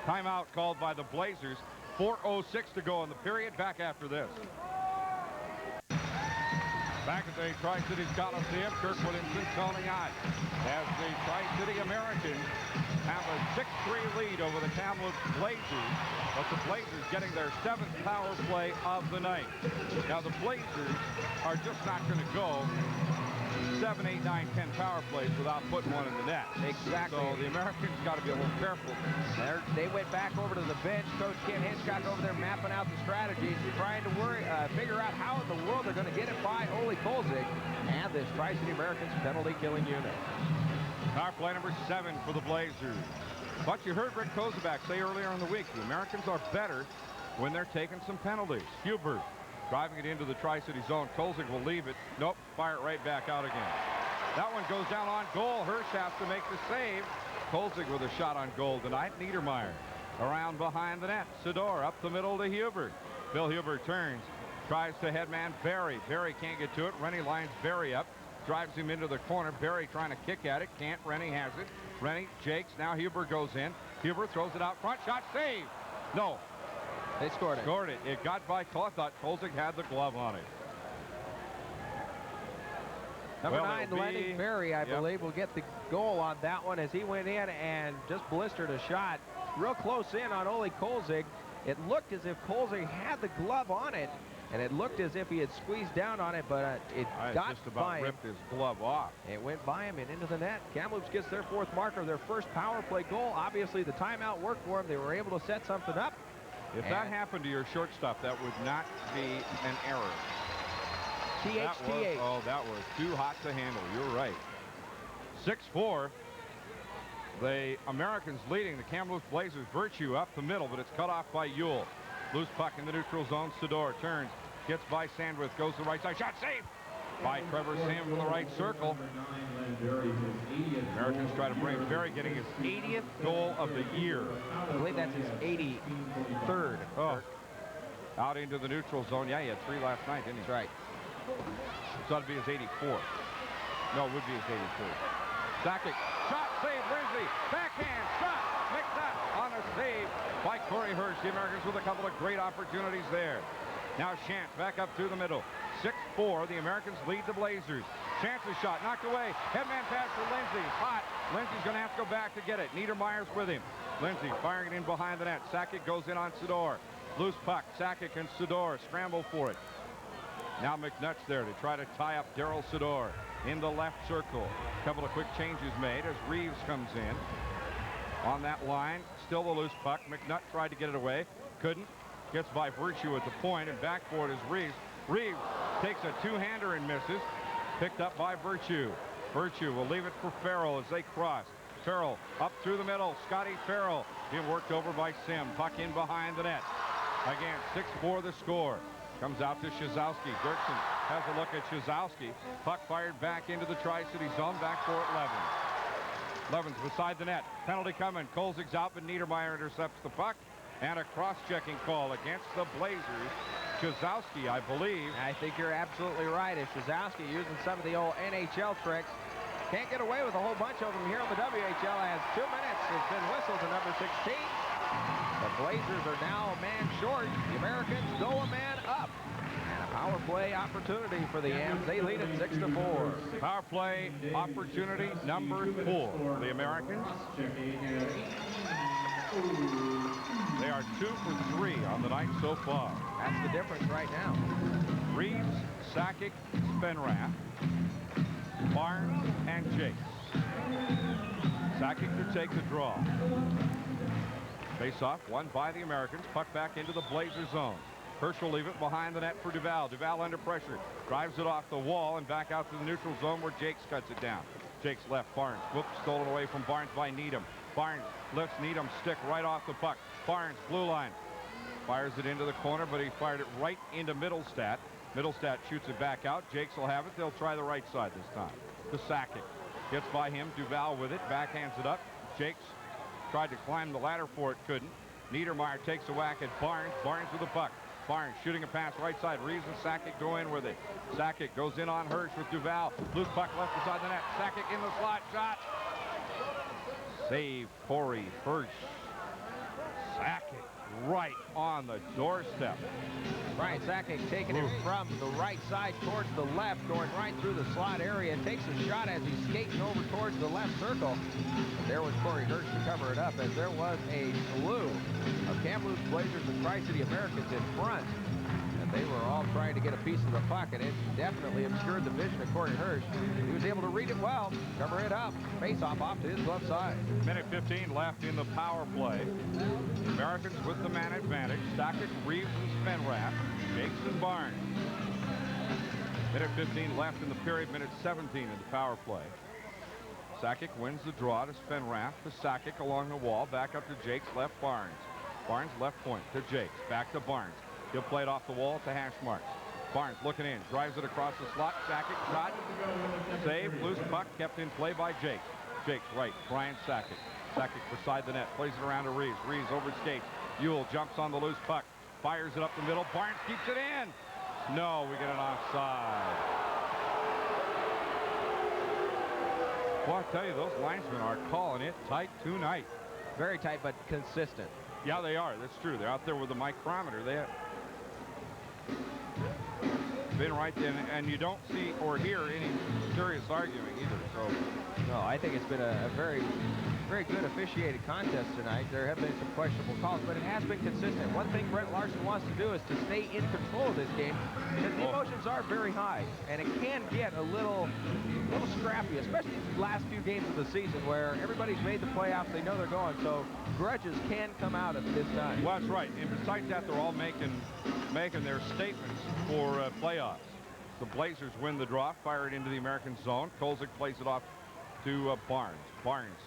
Timeout called by the Blazers. 4:06 to go in the period. Back after this. Back at the Tri-Cities Coliseum, Kirkwood and Cincinnati as the Tri-City Americans have a 6-3 lead over the Kamloops Blazers, but the Blazers getting their 7th power play of the night. Now the Blazers are just not going to go 7, 8, 9, 10 power plays without putting one in the net. Exactly. So the Americans got to be a little careful. They went back over to the bench. Coach Ken Hitchcock over there mapping out the strategies, trying to figure out how in the world they're going to get it by Ole Kolzig and this Tri-City Americans penalty killing unit. Power play number 7 for the Blazers. But you heard Rick Kozubak say earlier in the week, the Americans are better when they're taking some penalties. Hubert driving it into the Tri-City zone. Kolzig will leave it. Nope, fire it right back out again. That one goes down on goal. Hirsch has to make the save. Kolzig with a shot on goal tonight. Niedermeyer around behind the net. Sidor up the middle to Hubert. Bill Hubert turns, tries to headman Barry. Barry can't get to it. Rennie lines Barry up, drives him into the corner. Barry trying to kick at it. Can't. Rennie has it. Rennie jakes. Now Hubert goes in. Hubert throws it out front. Shot save. No. They scored it. Scored it. It got by Cole. I thought Kolzig had the glove on it. Number 9, Lenny Berry, I believe, will get the goal on that one as he went in and just blistered a shot real close in on Ole Kolzig. It looked as if Kolzig had the glove on it, and it looked as if he had squeezed down on it, but it got just about by him. ripped his glove off. It went by him and into the net. Kamloops gets their 4th marker, their first power play goal. Obviously, the timeout worked for them. They were able to set something up. If that happened to your shortstop, that would not be an error. THTH. Oh, that was too hot to handle. You're right. 6-4. The Americans leading the Kamloops Blazers. Virtue up the middle, but it's cut off by Ewell. Loose puck in the neutral zone. Sidor turns, gets by Sandwith, goes to the right side. Shot saved by Trevor Sam from the right circle. Americans try to bring Barry, getting his 80th goal of the year. I believe that's his 83rd. Oh. Out into the neutral zone. Yeah, he had 3 last night, didn't he? That's right. So that'd be his 84th. No, it would be his 84th. Sakic, shot, save, Lindsey, backhand, shot, mixed up on a save by Corey Hirsch. The Americans with a couple of great opportunities there. Now Shantz back up through the middle. 6-4, the Americans lead the Blazers. Chance's shot knocked away. Headman pass for Lindsey. Hot. Lindsey's going to have to go back to get it. Niedermeyer's with him. Lindsey firing it in behind the net. Sakic goes in on Sidor. Loose puck. Sakic and Sidor scramble for it. Now McNutt's there to try to tie up Daryl Sidor in the left circle. A couple of quick changes made as Reeves comes in. On that line, still the loose puck. McNutt tried to get it away. Couldn't. Gets by Virtue at the point, and back for it is Reeves. Reeves takes a two-hander and misses. Picked up by Virtue. Virtue will leave it for Farrell as they cross. Farrell up through the middle. Scotty Farrell being worked over by Sim. Puck in behind the net. Again, 6-4 the score. Comes out to Shazowski. Dirksen has a look at Shazowski. Puck fired back into the Tri-City zone. Back for it, Levens. Levens beside the net. Penalty coming. Kolzig's out, but Niedermeyer intercepts the puck. And a cross-checking call against the Blazers. Shazowski, I believe. I think you're absolutely right. If Shazowski using some of the old NHL tricks, can't get away with a whole bunch of them here on the WHL as 2 minutes has been whistled to number 16. The Blazers are now a man short. The Americans go a man up. And a power play opportunity for the Ams. They lead it 6-4. Power play opportunity number 4 for the Americans. They are 2 for 3 on the night so far. That's the difference right now. Reeves, Sakic, Spinrath. Barnes, and Jakes. Sakic to take the draw. Face-off won by the Americans. Puck back into the Blazer zone. Hirsch will leave it behind the net for Duval. Duval under pressure. Drives it off the wall and back out to the neutral zone where Jakes cuts it down. Jakes left. Barnes. Whoops, stolen away from Barnes by Needham. Barnes lifts Needham's stick right off the puck. Barnes, blue line. Fires it into the corner, but he fired it right into Middlestat. Middlestat shoots it back out. Jakes will have it. They'll try the right side this time. To Sakic. Gets by him. Duval with it. Backhands it up. Jakes tried to climb the ladder for it. Couldn't. Niedermeyer takes a whack at Barnes. Barnes with the puck. Barnes shooting a pass right side. Reeves and Sakic go in with it. Sakic goes in on Hirsch with Duval. Loose puck left beside the net. Sakic in the slot. Shot. Save Corey Hirsch. Sakic right on the doorstep. Brian Sakic taking it from the right side towards the left, going right through the slot area. Takes a shot as he's skating over towards the left circle. But there was Corey Hirsch to cover it up, as there was a slew of Kamloops Blazers and Tri-City Americans in front. And they were all trying to get a piece of the puck, and it definitely obscured the vision of Corey Hirsch. He was able to read it well, cover it up, face-off off to his left side. Minute 15 left in the power play. Americans with the man advantage. Sakic, Reeves, and Spinrath. Jakes and Barnes. Minute 15 left in the period. Minute 17 in the power play. Sakic wins the draw to Spinrath. To Sakic along the wall. Back up to Jakes. Left Barnes. Barnes left point to Jakes. Back to Barnes. He'll play it off the wall to hash marks. Barnes looking in. Drives it across the slot. Sakic shot. Save. Loose puck kept in play by Jakes. Jakes right. Brian Sakic. Sakic beside the net. Plays it around to Reeves. Reeves over skates. Ewell jumps on the loose puck. Fires it up the middle. Barnes keeps it in. No, we get an offside. Well, I tell you, those linesmen are calling it tight tonight. Very tight, but consistent. Yeah, they are. That's true. They're out there with a micrometer. They have been right there, and you don't see or hear any serious arguing either. So, no, I think it's been a very, very good officiated contest tonight. There have been some questionable calls, but it has been consistent. One thing Brent Larson wants to do is to stay in control of this game, because the emotions are very high, and it can get a little scrappy, especially these last few games of the season where everybody's made the playoffs. They know they're going, so grudges can come out at this time. Well, that's right. And besides that, they're all making their statements for playoffs. The Blazers win the draw, fire it into the American zone. Kolzig plays it off to Barnes. Barnes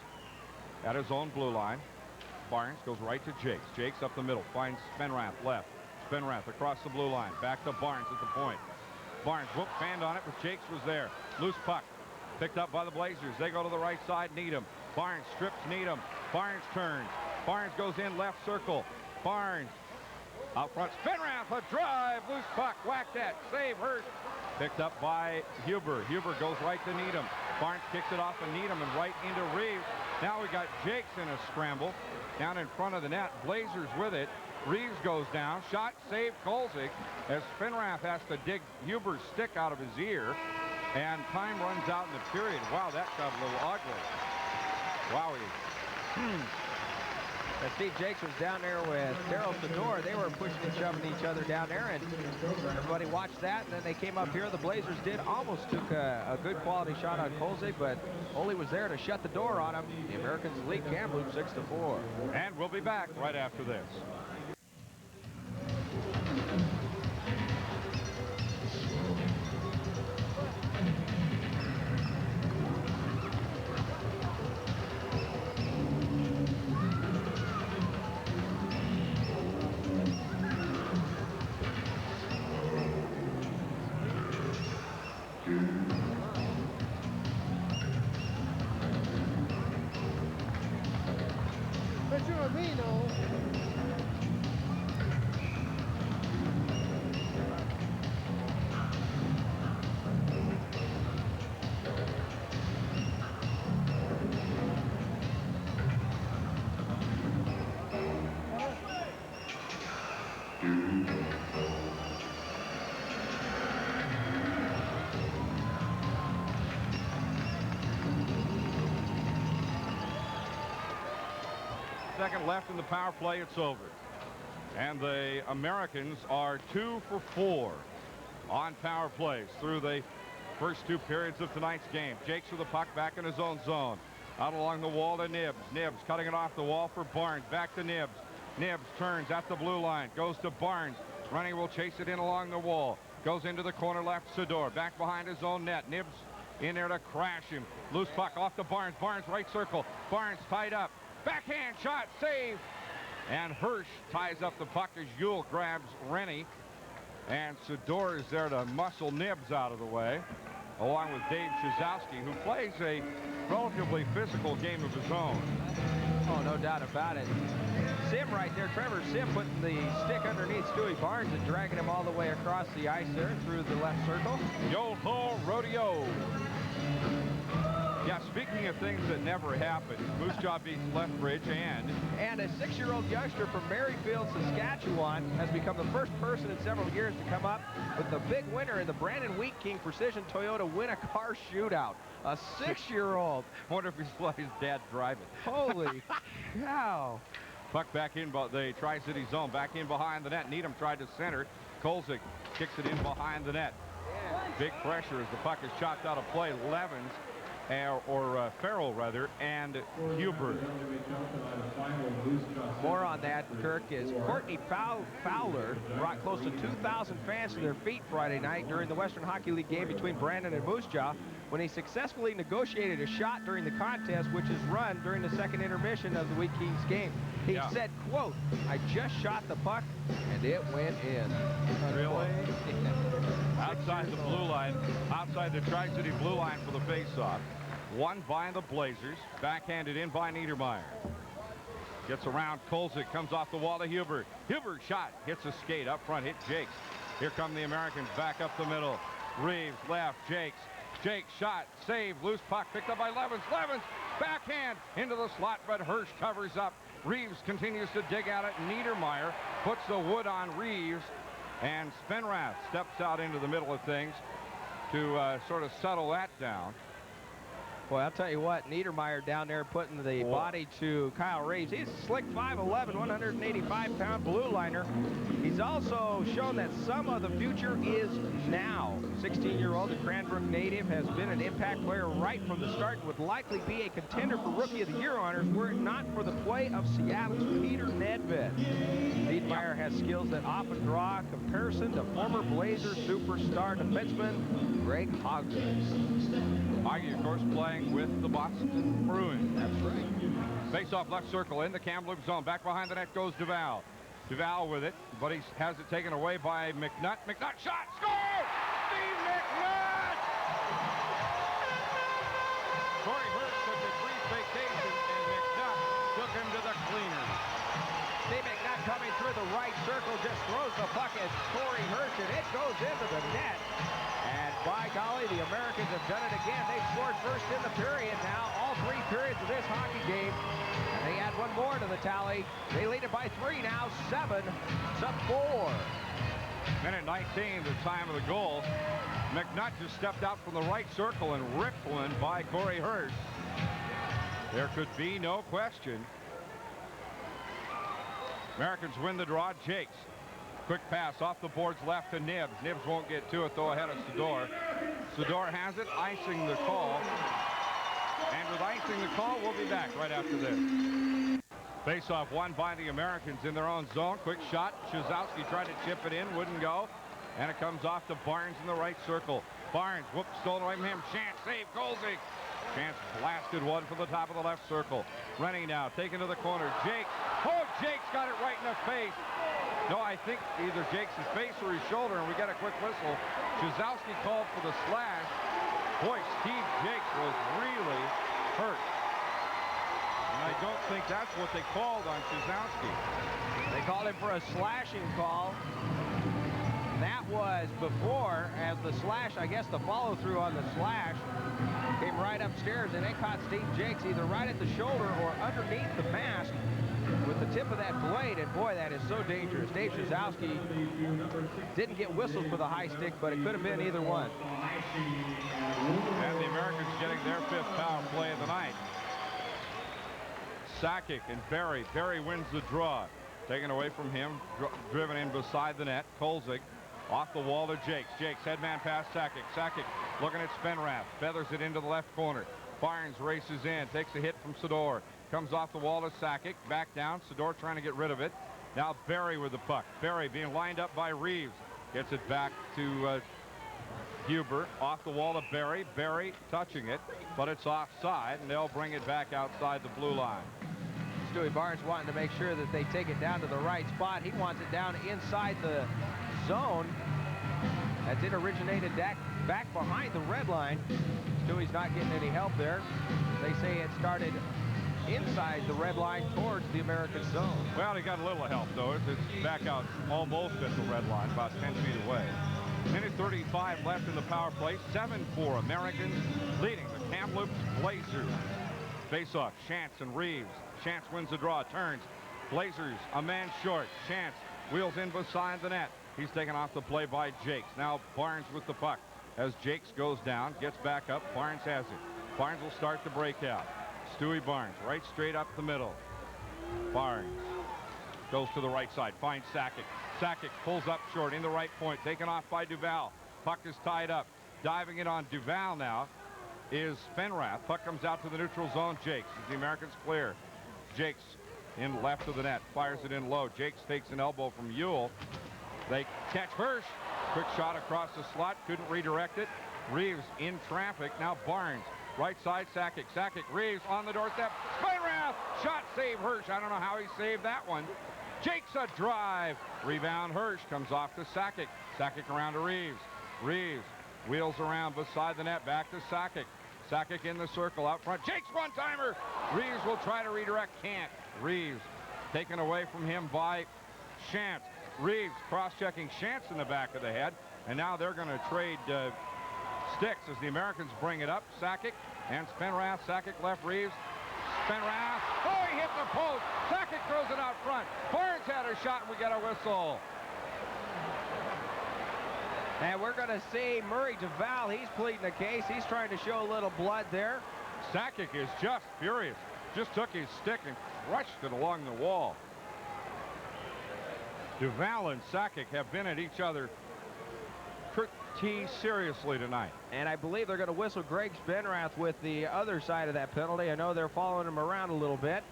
at his own blue line. Barnes goes right to Jakes. Jakes up the middle, finds Spinrath left. Spinrath across the blue line, back to Barnes at the point. Barnes, whoop, fanned on it, but Jakes was there. Loose puck, picked up by the Blazers. They go to the right side, Needham. Barnes strips Needham. Barnes turns. Barnes goes in left circle. Barnes out front. Spinrath, a drive, loose puck, whacked at, save, Hirsch. Picked up by Huber. Huber goes right to Needham. Barnes kicks it off of Needham and right into Reeves. Now we got Jakes in a scramble down in front of the net. Blazers with it. Reeves goes down. Shot, save, Kolzig, as Spinrath has to dig Huber's stick out of his ear. And time runs out in the period. Wow, that got a little ugly. Wowie. As Steve Jakes was down there with Darryl Sador, they were pushing and shoving each other down there, and everybody watched that, and then they came up here. The Blazers almost took a good quality shot on Kolzig, but Ole was there to shut the door on him. The Americans lead Kamloops 6-4. And we'll be back right after this. Second left in the power play, it's over. And the Americans are 2 for 4 on power plays through the First 2 periods of tonight's game. Jakes with the puck back in his own zone. Out along the wall to Nibbs. Nibbs cutting it off the wall for Barnes. Back to Nibbs. Nibbs turns at the blue line. Goes to Barnes. Running will chase it in along the wall. Goes into the corner left. Sador back behind his own net. Nibbs in there to crash him. Loose puck off to Barnes. Barnes right circle. Barnes tied up. Backhand shot. Save. And Hirsch ties up the puck as Yule grabs Rennie. And Sador is there to muscle Nibbs out of the way, along with Dave Shazowski, who plays a relatively physical game of his own. Oh, no doubt about it. Sim right there, Trevor Sim putting the stick underneath Stewie Barnes and dragging him all the way across the ice there through the left circle. Yo-ho, rodeo. Yeah, speaking of things that never happened, Moose Jaw beats Lethbridge, and a 6-year-old youngster from Maryfield, Saskatchewan, has become the first person in several years to come up with the big winner in the Brandon Wheat King Precision Toyota Win-A-Car Shootout. A 6-year-old. Wonder if he's let his dad drive it. Holy cow. Puck back in the Tri-City zone, back in behind the net. Needham tried to center. Kolzik kicks it in behind the net. Big pressure as the puck is chopped out of play. Levens, or Farrell rather, and Huber. More on that, Kirk, is Courtney Fowler brought close to 2,000 fans to their feet Friday night during the Western Hockey League game between Brandon and Moose Jaw when he successfully negotiated a shot during the contest, which is run during the second intermission of the Wheat Kings game. He said, quote, "I just shot the puck and it went in." Really? Outside the blue line, outside the Tri-City blue line for the face-off. Won by the Blazers, backhanded in by Niedermeyer. Gets around Kolzik, comes off the wall to Huber. Huber shot, hits a skate up front, hit Jakes. Here come the Americans back up the middle. Reeves left, Jakes. Jakes shot, save, loose puck, picked up by Levens. Levens, backhand into the slot, but Hirsch covers up. Reeves continues to dig at it. Niedermeyer puts the wood on Reeves, and Spinrath steps out into the middle of things to sort of settle that down. Boy, I'll tell you what, Niedermeyer down there putting the body to Kyle Reeves. He's a slick 5'11", 185-pound blue liner. He's also shown that some of the future is now. 16-year-old, a Cranbrook native, has been an impact player right from the start and would likely be a contender for Rookie of the Year honors were it not for the play of Seattle's Peter Nedved. Niedermeyer has skills that often draw comparison to former Blazer superstar defenseman Greg Hogger. Hoggy, of course, playing with the Boston Bruins. That's right. Face-off left circle in the Kamloops zone. Back behind the net goes Duval. Duval with it, but he has it taken away by McNutt. McNutt shot, score! Steve McNutt! Corey Hirsch took a brief vacation, and McNutt took him to the cleaners. Steve McNutt coming through the right circle, just throws the puck at Corey Hirsch, and it goes into the net. And by golly, the Americans have done it again. They've scored first in the period now, all 3 periods of this hockey game. And they add one more to the tally. They lead it by 3 now, 7-4. Minute 19, the time of the goal. McNutt just stepped out from the right circle and ripped one by Corey Hirsch. There could be no question. Americans win the draw. Jakes. Quick pass off the boards left to Nibbs. Nibbs won't get to it, though, ahead of Sador. Sador has it, icing the call. And with icing the call, we'll be back right after this. Face-off won by the Americans in their own zone. Quick shot. Shazowski tried to chip it in, wouldn't go. And it comes off to Barnes in the right circle. Barnes, whoop, stolen away from him. Chance, save, Kolzik. Chance blasted one from the top of the left circle. Rennie now, taken to the corner. Jake. Oh, Jake's got it right in the face. No, I think either Jake's face or his shoulder, and we got a quick whistle. Shazowski called for the slash. Boy, Steve Jakes was really hurt. And I don't think that's what they called on Shazowski. They called him for a slashing call. That was before, as the slash, I guess the follow-through on the slash came right upstairs, and it caught Steve Jakes either right at the shoulder or underneath the mask with the tip of that blade, and boy, that is so dangerous. Dave Shazowski didn't get whistled for the high stick, but it could have been either one. And the Americans getting their 5th power play of the night. Sakic and Barry. Barry wins the draw. Taken away from him, driven in beside the net. Kolzik Off the wall to Jakes. Jakes, headman pass Sakic. Sakic looking at Spinrath. Feathers it into the left corner. Barnes races in. Takes a hit from Sador. Comes off the wall to Sakic. Back down. Sador trying to get rid of it. Now Berry with the puck. Berry being lined up by Reeves. Gets it back to Huber. Off the wall to Berry. Berry touching it, but it's offside, and they'll bring it back outside the blue line. Stewie Barnes wanting to make sure that they take it down to the right spot. He wants it down inside the zone. As it originated back behind the red line. Stewie's not getting any help there. They say it started inside the red line towards the American zone. Well, he got a little help, though. It's back out almost at the red line, about 10 feet away. Minute 35 left in the power play. 7-4 Americans leading the Kamloops Blazers. Face-off, Chance and Reeves. Chance wins the draw, turns. Blazers a man short. Chance wheels in beside the net. He's taken off the play by Jakes. Now Barnes with the puck. As Jakes goes down, gets back up. Barnes has it. Barnes will start the breakout. Stewie Barnes right straight up the middle. Barnes goes to the right side, finds Sakic. Sakic pulls up short in the right point, taken off by Duval. Puck is tied up. Diving it on Duval now is Spinrath. Puck comes out to the neutral zone. Jakes as the Americans clear. Jakes in left of the net, fires it in low. Jakes takes an elbow from Ewell. They catch Hirsch. Quick shot across the slot, couldn't redirect it. Reeves in traffic. Now Barnes. Right side, Sakic. Sakic, Reeves on the doorstep. Spinrath! Shot save Hirsch. I don't know how he saved that one. Jakes a drive. Rebound Hirsch comes off to Sakic. Sakic around to Reeves. Reeves wheels around beside the net. Back to Sakic. Sakic in the circle out front. Jakes one-timer. Reeves will try to redirect. Can't. Reeves taken away from him by Shantz. Reeves cross-checking Shantz in the back of the head. And now they're going to trade sticks as the Americans bring it up. Sakic and Spinrath. Sakic left, Reeves. Spinrath. Oh, he hit the post. Sakic throws it out front. Barnes had a shot, and we get a whistle. And we're going to see Murray Duval. He's pleading the case. He's trying to show a little blood there. Sakic is just furious. Just took his stick and crushed it along the wall. Duval and Sakic have been at each other pretty seriously tonight. And I believe they're going to whistle Greg Spinrath with the other side of that penalty. I know they're following him around a little bit.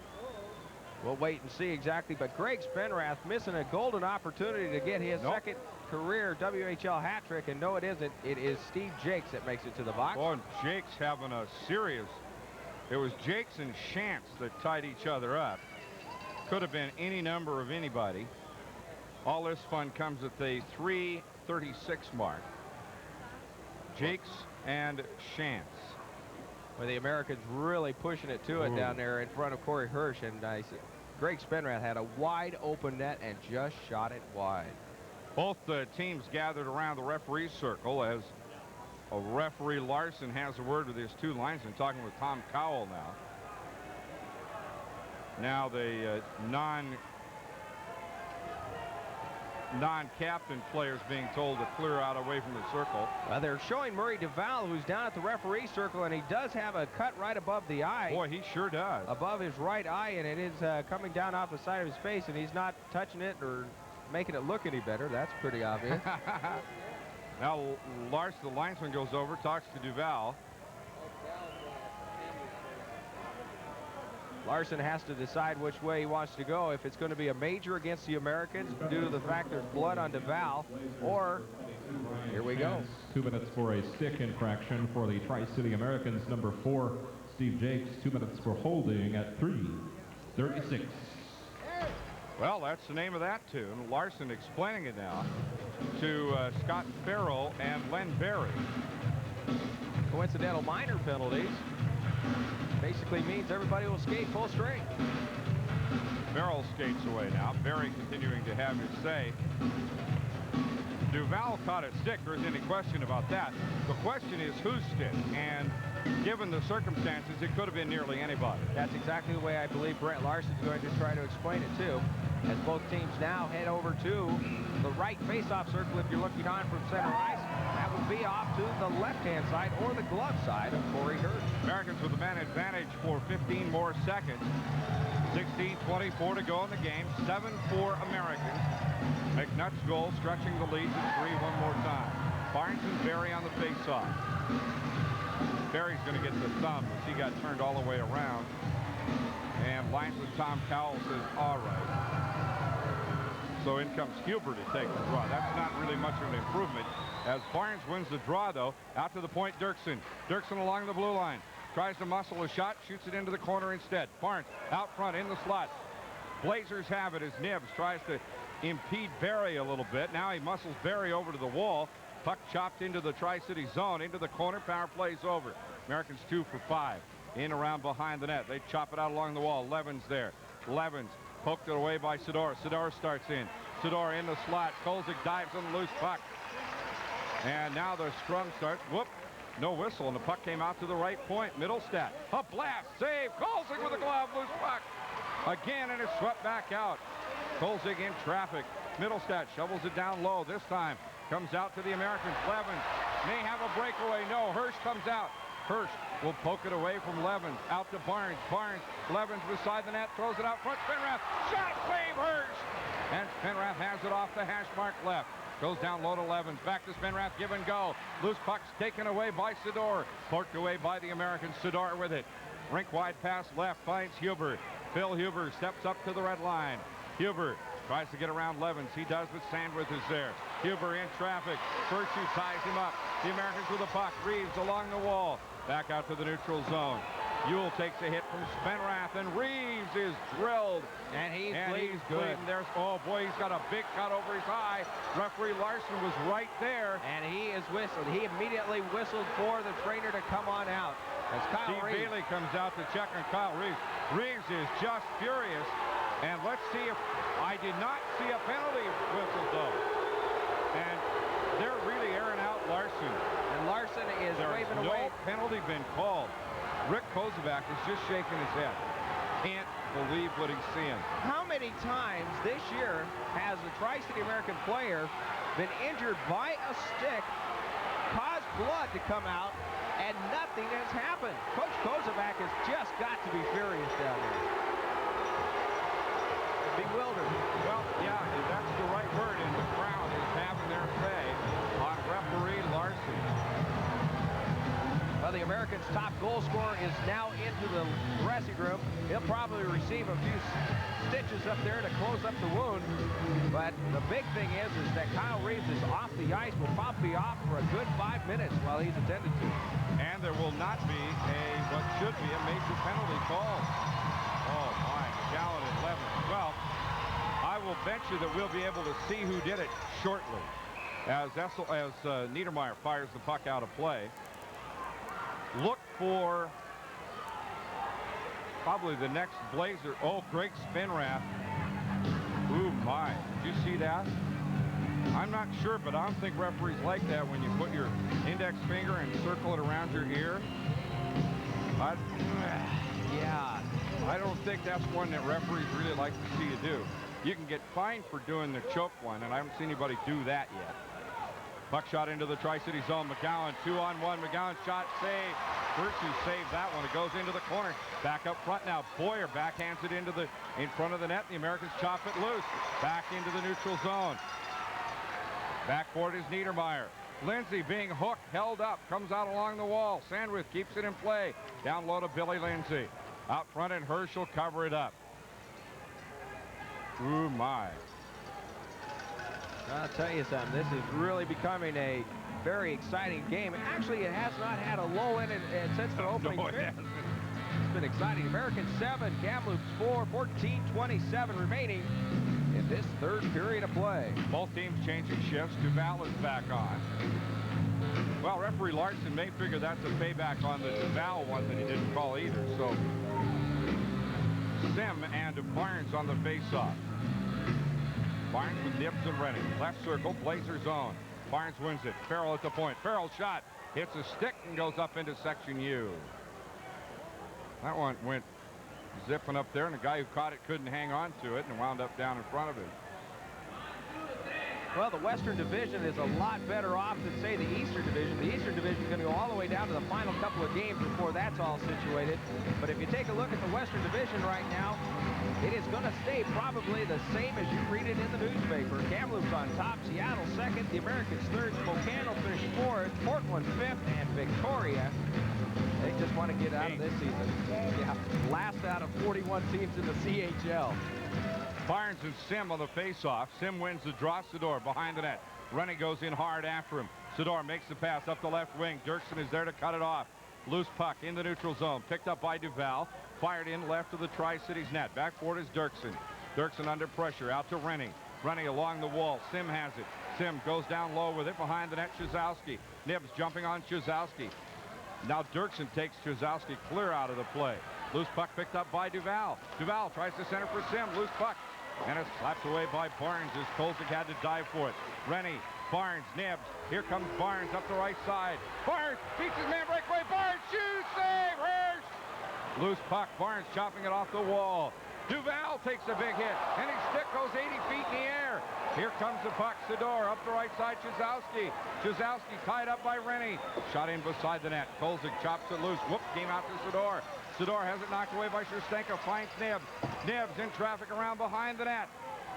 We'll wait and see exactly. But Greg Spinrath missing a golden opportunity to get his second career WHL hat trick. And no, it isn't. It is Steve Jakes that makes it to the box. Oh, and Jakes having a serious... It was Jakes and Shantz that tied each other up. Could have been any number of anybody. All this fun comes at the 3:36 mark. Jakes and Shantz. Well, the Americans really pushing it to it down there in front of Corey Hirsch. And Greg Spinrath had a wide open net and just shot it wide. Both teams gathered around the referee's circle as referee Larson has a word with his two linesmen, talking with Tom Cowell now. Now the non-captain players being told to clear out away from the circle. Well, they're showing Murray Duval, who's down at the referee circle, and he does have a cut right above the eye. Boy, he sure does. Above his right eye, and it is coming down off the side of his face, and he's not touching it or making it look any better. That's pretty obvious. Now Lars, the linesman, goes over, talks to Duval. Larson has to decide which way he wants to go, if it's going to be a major against the Americans due to the fact there's blood on Duval, or here we go. 2 minutes for a stick infraction for the Tri-City Americans. Number 4, Steve Jakes. 2 minutes for holding at 3:36. Well, that's the name of that tune. Larson explaining it now to Scott Farrell and Len Berry. Coincidental minor penalties basically means everybody will skate full strength. Farrell skates away now. Berry continuing to have his say. Duval caught a stick. There isn't any question about that. The question is whose stick, and given the circumstances, it could have been nearly anybody. That's exactly the way I believe Brent Larson's going to try to explain it too, as both teams now head over to the right face-off circle. If you're looking on from center ice, that would be off to the left-hand side or the glove side of Corey Hirsch. Americans with a man advantage for 15 more seconds. 16:24 to go in the game. 7-4 Americans. McNutt's goal stretching the lead to 3 one more time. Barnes and Berry on the face-off. Berry's going to get the thumb as he got turned all the way around. And linesman Tom Cowell says, all right. So in comes Huber to take the draw. That's not really much of an improvement. As Barnes wins the draw, though, out to the point, Dirksen. Dirksen along the blue line. Tries to muscle a shot, shoots it into the corner instead. Barnes out front in the slot. Blazers have it as Nibbs tries to impede Berry a little bit. Now he muscles Berry over to the wall. Puck chopped into the Tri-City zone, into the corner. Power plays over. Americans 2 for 5. In around behind the net. They chop it out along the wall. Levin's there. Levin's poked it away by Sidor. Sidor starts in. Sidor in the slot. Kolzig dives on the loose puck. And now the scrum starts. Whoop. No whistle, and the puck came out to the right point. Middlestat. A blast. Save. Kolzig with a glove. Loose puck. Again, and it's swept back out. Kolzig in traffic. Middlestat shovels it down low. This time comes out to the Americans. Levins may have a breakaway. No, Hirsch comes out. Hirsch will poke it away from Levins. Out to Barnes. Barnes. Levins beside the net. Throws it out front. Spinrath. Shot. Save. Hirsch. And Spinrath has it off the hash mark left. Goes down low to Levins. Back to Spinrath. Give and go. Loose puck's taken away by Sidor. Poked away by the Americans. Sidor with it. Rink wide pass left. Finds Huber. Phil Huber steps up to the red line. Huber tries to get around Levins. He does, but Sandwith is there. Huber in traffic. Virtue ties him up. The Americans with the puck. Reeves along the wall. Back out to the neutral zone. Ewell takes a hit from Spinrath, and Reeves is drilled. And he's good. There's, oh boy, he's got a big cut over his eye. Referee Larson was right there. And he is whistled. He immediately whistled for the trainer to come on out. As Kyle Steve Reeves. Bailey comes out to check on Kyle Reeves. Reeves is just furious. And let's see if I did not see a penalty whistle though. And they're really airing out Larson. And Larson is waving away. No penalty been called. Rick Kozovac is just shaking his head. Can't believe what he's seeing. How many times this year has a Tri-City American player been injured by a stick, caused blood to come out, and nothing has happened? Coach Kozovac has just got to be furious down there. Bewildered. Well, yeah, that's the right word, and the crowd is having their say on referee Larson. Well, the Americans' top goal scorer is now into the dressing room. He'll probably receive a few stitches up there to close up the wound. But the big thing is that Kyle Reeves is off the ice. Will probably be off for a good 5 minutes while he's attended to. And there will not be what should be a major penalty call. Oh, my. Gallen and Levin. Well, I will bet you that we'll be able to see who did it shortly as Niedermeyer fires the puck out of play. Look for probably the next Blazer. Oh, Greg Spinrath. Ooh, my. Did you see that? I'm not sure, but I don't think referees like that when you put your index finger and circle it around your ear. Yeah. I don't think that's one that referees really like to see you do. You can get fined for doing the choke one, and I haven't seen anybody do that yet. Puck shot into the Tri-City zone. McGowan 2-on-1. McGowan shot, save. Virtue saved that one. It goes into the corner. Back up front now. Boyer backhands it in front of the net. The Americans chop it loose. Back into the neutral zone. Backboard is Niedermeyer. Lindsey being hooked, held up, comes out along the wall. Sandwith keeps it in play. Down low to Billy Lindsey. Out front, and Hirsch will cover it up. Ooh, my. I'll tell you something. This is really becoming a very exciting game. Actually, it has not had a lull in it since the opening. No, it hasn't. It's been exciting. Americans 7, Kamloops 4, 14:27 remaining in this third period of play. Both teams changing shifts. Duval is back on. Well, referee Larson may figure that's a payback on the Duval one that he didn't call either. So Sim and Barnes on the face-off. Barnes with Nibbs and Rennie. Left circle, Blazer zone. Barnes wins it. Farrell at the point. Farrell shot. Hits a stick and goes up into section U. That one went zipping up there, and the guy who caught it couldn't hang on to it and wound up down in front of him. Well, the Western Division is a lot better off than, say, the Eastern Division. The Eastern Division going to go all the way down to the final couple of games before that's all situated. But if you take a look at the Western Division right now, it is going to stay probably the same as you read it in the newspaper. Kamloops on top, Seattle second, the Americans third, Spokane will finish fourth, Portland fifth, and Victoria, they just want to get out of this season. Yeah, last out of 41 teams in the CHL. Barnes and Sim on the face-off. Sim wins the draw. Sador behind the net. Running goes in hard after him. Sador makes the pass up the left wing. Dirksen is there to cut it off. Loose puck in the neutral zone. Picked up by Duval. Fired in left of the Tri-Cities net. Back forward is Dirksen. Dirksen under pressure. Out to Rennie. Rennie along the wall. Sim has it. Sim goes down low with it behind the net. Chizowski. Nibs jumping on Chizowski. Now Dirksen takes Chizowski clear out of the play. Loose puck picked up by Duval. Duval tries to center for Sim. Loose puck. And it's slapped away by Barnes as Kolzig had to dive for it. Rennie, Barnes, Nibs. Here comes Barnes up the right side. Barnes beats his man breakaway. Barnes shoots, save, Hirsch. Loose puck. Barnes chopping it off the wall. Duval takes a big hit, and his stick goes 80 feet in the air. Here comes the puck. Sador up the right side. Chizowski. Chizowski tied up by Rennie. Shot in beside the net. Kolzig chops it loose. Whoop, came out to Sador. Sador has it knocked away by Sherstenko. Finds Nibs. Nibs in traffic around behind the net.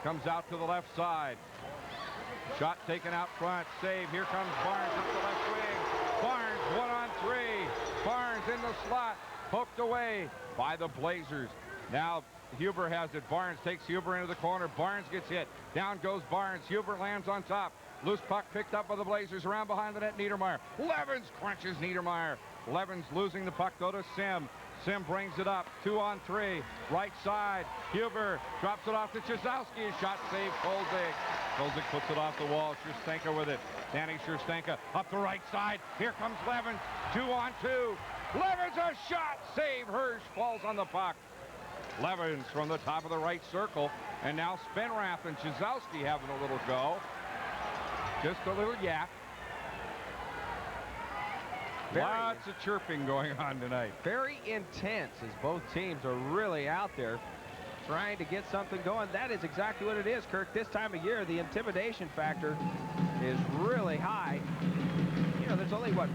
Comes out to the left side. Shot taken out front. Save. Here comes Barnes up the left wing. Barnes 1-on-3. Barnes in the slot. Poked away by the Blazers. Now Huber has it. Barnes takes Huber into the corner. Barnes gets hit. Down goes Barnes. Huber lands on top. Loose puck picked up by the Blazers. Around behind the net, Niedermeyer. Levens crunches Niedermeyer. Levens losing the puck, though, to Sim. Sim brings it up. 2-on-3. Right side. Huber drops it off to Chizowski. Shot save Kolzig. Kolzig puts it off the wall. Sherstenko with it. Danny Sherstenko up the right side. Here comes Levens. 2-on-2. Levens a shot. Save. Hirsch falls on the puck. Levens from the top of the right circle. And now Spinrath and Chizowski having a little go. Just a little yap. Lots of chirping going on tonight. Very intense as both teams are really out there trying to get something going. That is exactly what it is, Kirk. This time of year, the intimidation factor is really high. You know, there's only, what,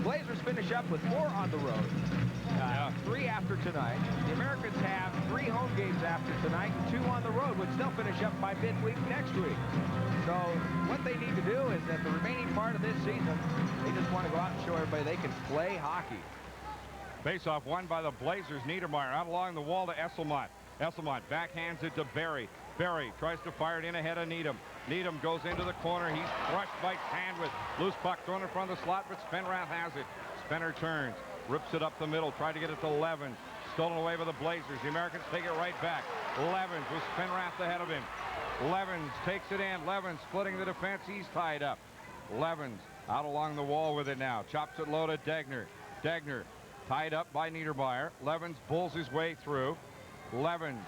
Blazers finish up with 4 on the road. 3 after tonight. The Americans have 3 home games after tonight and 2 on the road, which they'll finish up by midweek next week. So what they need to do is that the remaining part of this season, they just want to go out and show everybody they can play hockey. Face-off won by the Blazers. Niedermeyer out along the wall to Esselmont. Esselmont backhands it to Barry. Barry tries to fire it in ahead of Needham. Needham goes into the corner. He's crushed by Sandwith. Loose puck thrown in front of the slot, but Spinrath has it. Spinner turns. Rips it up the middle. Tried to get it to Levens. Stolen away by the Blazers. The Americans take it right back. Levens with Spinrath ahead of him. Levens takes it in. Levens splitting the defense. He's tied up. Levens out along the wall with it now. Chops it low to Degner. Degner tied up by Niedermeyer. Levens bulls his way through. Levens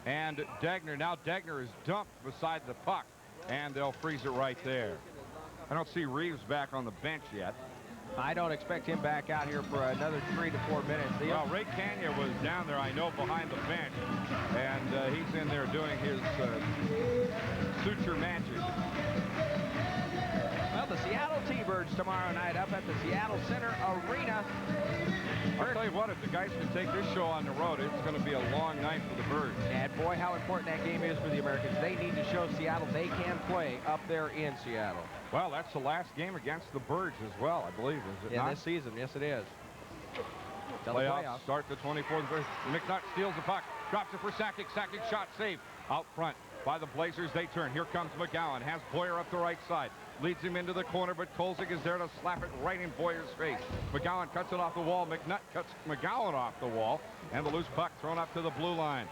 and Degner. Now Degner is dumped beside the puck, and they'll freeze it right there. I don't see Reeves back on the bench yet. I don't expect him back out here for another 3 to 4 minutes. Well, Ray Kanya was down there, I know, behind the bench, and he's in there doing his suture magic. Well, the Seattle T-Birds tomorrow night up at the Seattle Center Arena. I'll tell you what, if the guys can take this show on the road, it's going to be a long night for the Birds. And boy, how important that game is for the Americans. They need to show Seattle they can play up there in Seattle. Well, that's the last game against the Birds as well, I believe, is it not? In this season, yes it is. Playoffs start the 24th. McNutt steals the puck, drops it for Sakic. Sakic shot saved out front by the Blazers. They turn. Here comes McGowan. Has Boyer up the right side. Leads him into the corner, but Kolzig is there to slap it right in Boyer's face. McGowan cuts it off the wall. McNutt cuts McGowan off the wall. And the loose puck thrown up to the blue line.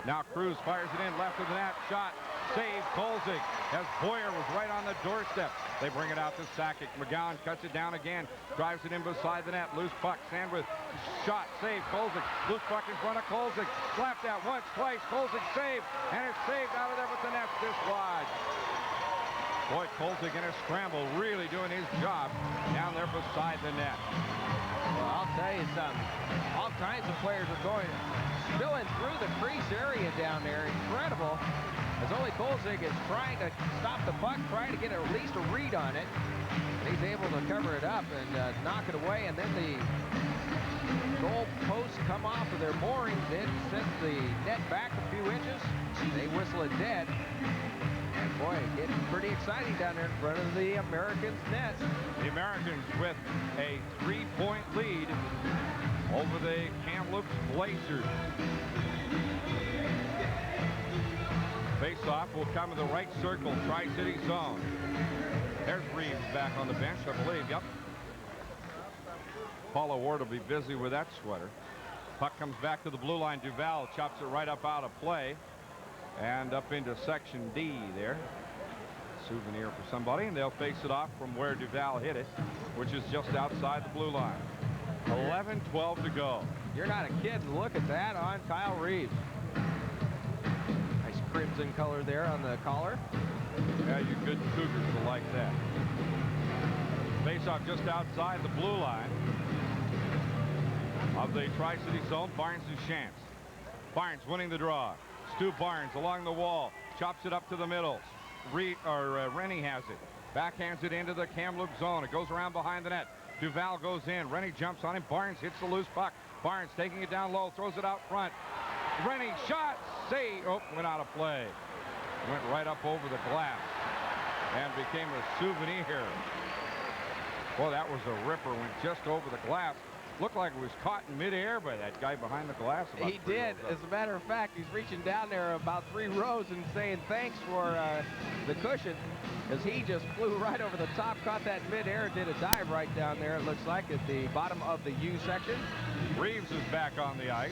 Now Cruz fires it in left of the net. Shot. Save Kolzig as Boyer was right on the doorstep. They bring it out to Sakic. McGowan cuts it down again. Drives it in beside the net. Loose puck. Sandwith. Shot. Save Kolzig. Loose puck in front of Kolzig. Slapped out once, twice. Kolzig saved. And it's saved out of there, but the net's dislodged. Boy, Kolzig in a scramble, really doing his job down there beside the net. Well, I'll tell you something. All kinds of players are going spilling through the crease area down there. Incredible. As Ole Kolzig is trying to stop the puck, trying to get at least a read on it. And he's able to cover it up and knock it away. And then the goal posts come off of their moorings. It sends the net back a few inches. They whistle it dead. And boy, getting pretty exciting down there in front of the Americans' net. The Americans with a 3-point lead over the Kamloops Blazers. Face-off will come in the right circle, Tri-City zone. There's Reeves back on the bench, I believe. Yep. Paula Ward will be busy with that sweater. Puck comes back to the blue line. Duval chops it right up out of play and up into section D there. Souvenir for somebody, and they'll face it off from where Duval hit it, which is just outside the blue line. 11-12 to go. You're not a kid. Look at that on Kyle Reeves. Nice crimson color there on the collar. Yeah, you good Cougars will like that. Face-off just outside the blue line of the Tri-City zone. Barnes and Chance. Barnes winning the draw. Stu Barnes along the wall. Chops it up to the middle. Rennie has it. Backhands it into the Kamloops zone. It goes around behind the net. Duval goes in. Rennie jumps on him. Barnes hits the loose puck. Barnes taking it down low. Throws it out front. Rennie shot. Save. Oh, went out of play. Went right up over the glass and became a souvenir. Well, that was a ripper. Went just over the glass. Looked like it was caught in midair by that guy behind the glass. He did. As a matter of fact, he's reaching down there about 3 rows and saying thanks for the cushion, as he just flew right over the top, caught that midair, did a dive right down there, it looks like, at the bottom of the U section. Reeves is back on the ice.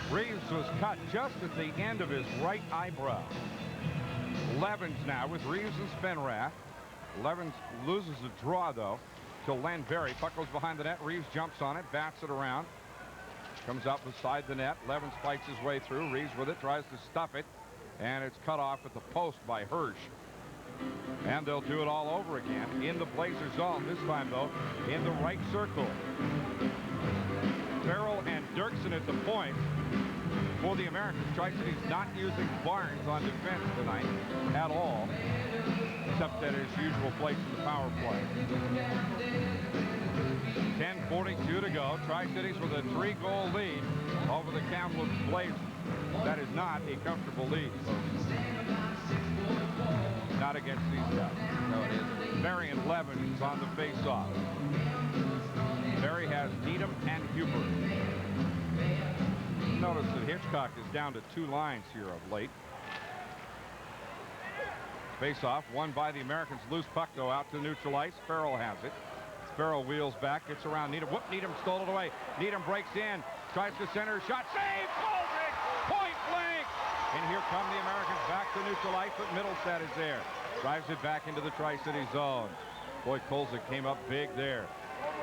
Reeves was cut just at the end of his right eyebrow. Levens now with Reeves and Spinrath. Levens loses the draw, though, to Len Berry. Puck goes behind the net. Reeves jumps on it, bats it around. Comes out beside the net. Levens fights his way through. Reeves with it, tries to stuff it, and it's cut off at the post by Hirsch. And they'll do it all over again in the Blazer zone. This time, though, in the right circle. Farrell and Dirksen at the point. For the Americans, Tri-City's not using Barnes on defense tonight at all, except at his usual place in the power play. 10:42 to go. Tri-Cities with a 3-goal lead over the Kamloops Blazers. That is not a comfortable lead, folks. Not against these guys. No, it isn't. Berry and Levens on the face-off. Berry has Needham and Hubert. Notice that Hitchcock is down to 2 lines here of late. Face-off won by the Americans. Loose puck, though, out to neutral ice. Farrell has it. Farrell wheels back, gets around Needham. Whoop, Needham stole it away. Needham breaks in, tries to center, shot, save, Kolzig, point blank. And here come the Americans back to neutral ice, but Middlestad is there. Drives it back into the Tri-City zone. Boy, Kolzig came up big there.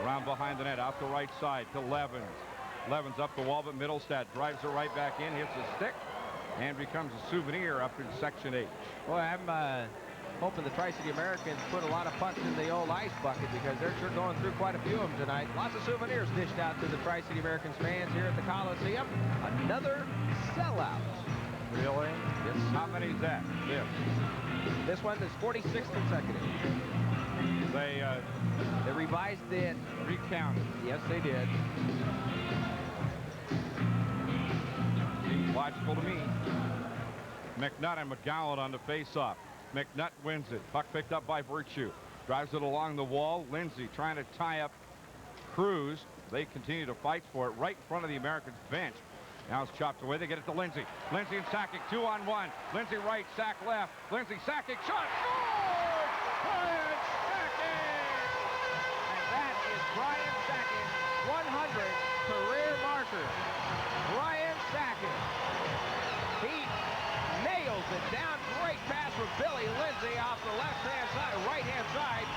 Around behind the net, out the right side to Levens. Levens up the wall, but Middlestad drives it right back in, hits a stick, and becomes a souvenir up in Section H. Boy, I'm hoping the Tri-City Americans put a lot of pucks in the old ice bucket, because they're sure going through quite a few of them tonight. Lots of souvenirs dished out to the Tri-City Americans fans here at the Coliseum. Another sellout. Really? Yes. How many is that? Yes. This one is 46th consecutive. They revised it. recounted. Yes, they did. Seems logical to me. McNutt and McGowan on the face-off. McNutt wins it. Puck picked up by Virtue. Drives it along the wall. Lindsey trying to tie up Cruz. They continue to fight for it right in front of the Americans bench. Now it's chopped away. They get it to Lindsey. Lindsey and Sakic 2-on-1. Lindsey right, Sack left. Lindsey, Sakic, shot, score! Brian Sakic! And that is Brian Sakic, 100 career marker. Brian Sakic. He nails it down. Great pass from Billy Lindsey off the left-hand side, right-hand side.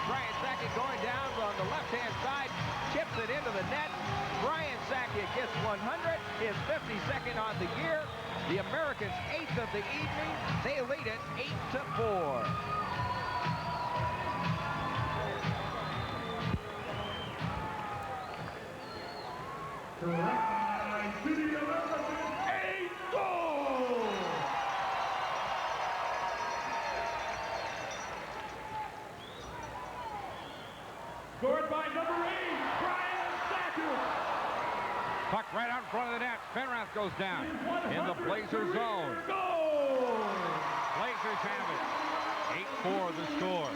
Brian Sakic going down on the left-hand side, chips it into the net. Brian Sakic gets 100, his 52nd on the year. The Americans' 8th of the evening. They lead it 8-4. Try to the 8 goal! Scored by number 8, Brian Sacker. Puck right out in front of the net. Spinrath goes down in the Blazer zone. Goal! Blazers have it. 8-4 the score.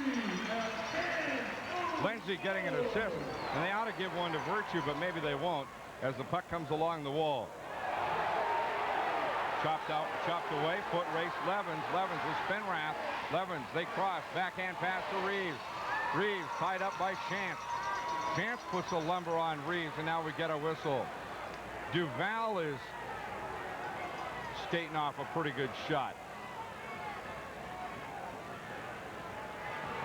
Lindsey getting an assist, and they ought to give one to Virtue, but maybe they won't as the puck comes along the wall. Chopped out, chopped away, foot race Levens. Levens with Spinrath. Levens, they cross, backhand pass to Reeves. Reeves tied up by Chance. Chance puts a lumber on Reeves, and now we get a whistle. Duval is skating off a pretty good shot.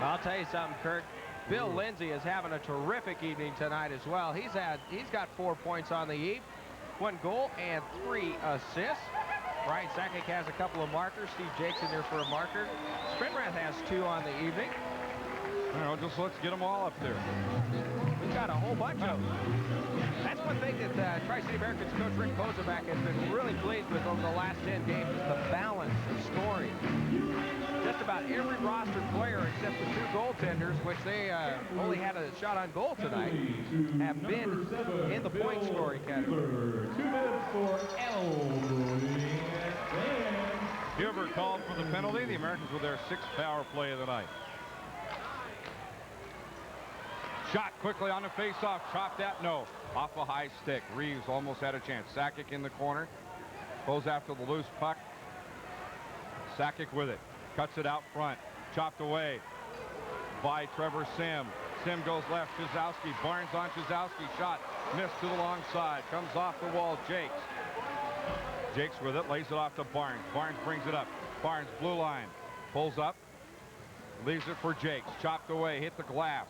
I'll tell you something, Kirk. Bill Lindsey is having a terrific evening tonight as well. He's got 4 points on the eve, 1 goal and 3 assists. Brian Sakic has a couple of markers. Steve Jakes in there for a marker. Spinrath has 2 on the evening. Just let's get them all up there. We've got a whole bunch of them. That's one thing that Tri-City Americans coach Rick Kozubak has been really pleased with over the last 10 games is the balance of scoring. Just about every rostered player except the 2 goaltenders, which they only had a shot on goal tonight, have been in the point scoring category. 2 minutes for Huber called for the penalty. The Americans with their 6th power play of the night. Shot quickly on the face-off. Chopped that, no. Off a high stick. Reeves almost had a chance. Sakic in the corner. Goes after the loose puck. Sakic with it. Cuts it out front. Chopped away by Trevor Sim. Sim goes left. Chizowski. Barnes on Chizowski. Shot. Missed to the long side. Comes off the wall. Jakes. Jakes with it. Lays it off to Barnes. Barnes brings it up. Barnes blue line. Pulls up. Leaves it for Jakes. Chopped away. Hit the glass.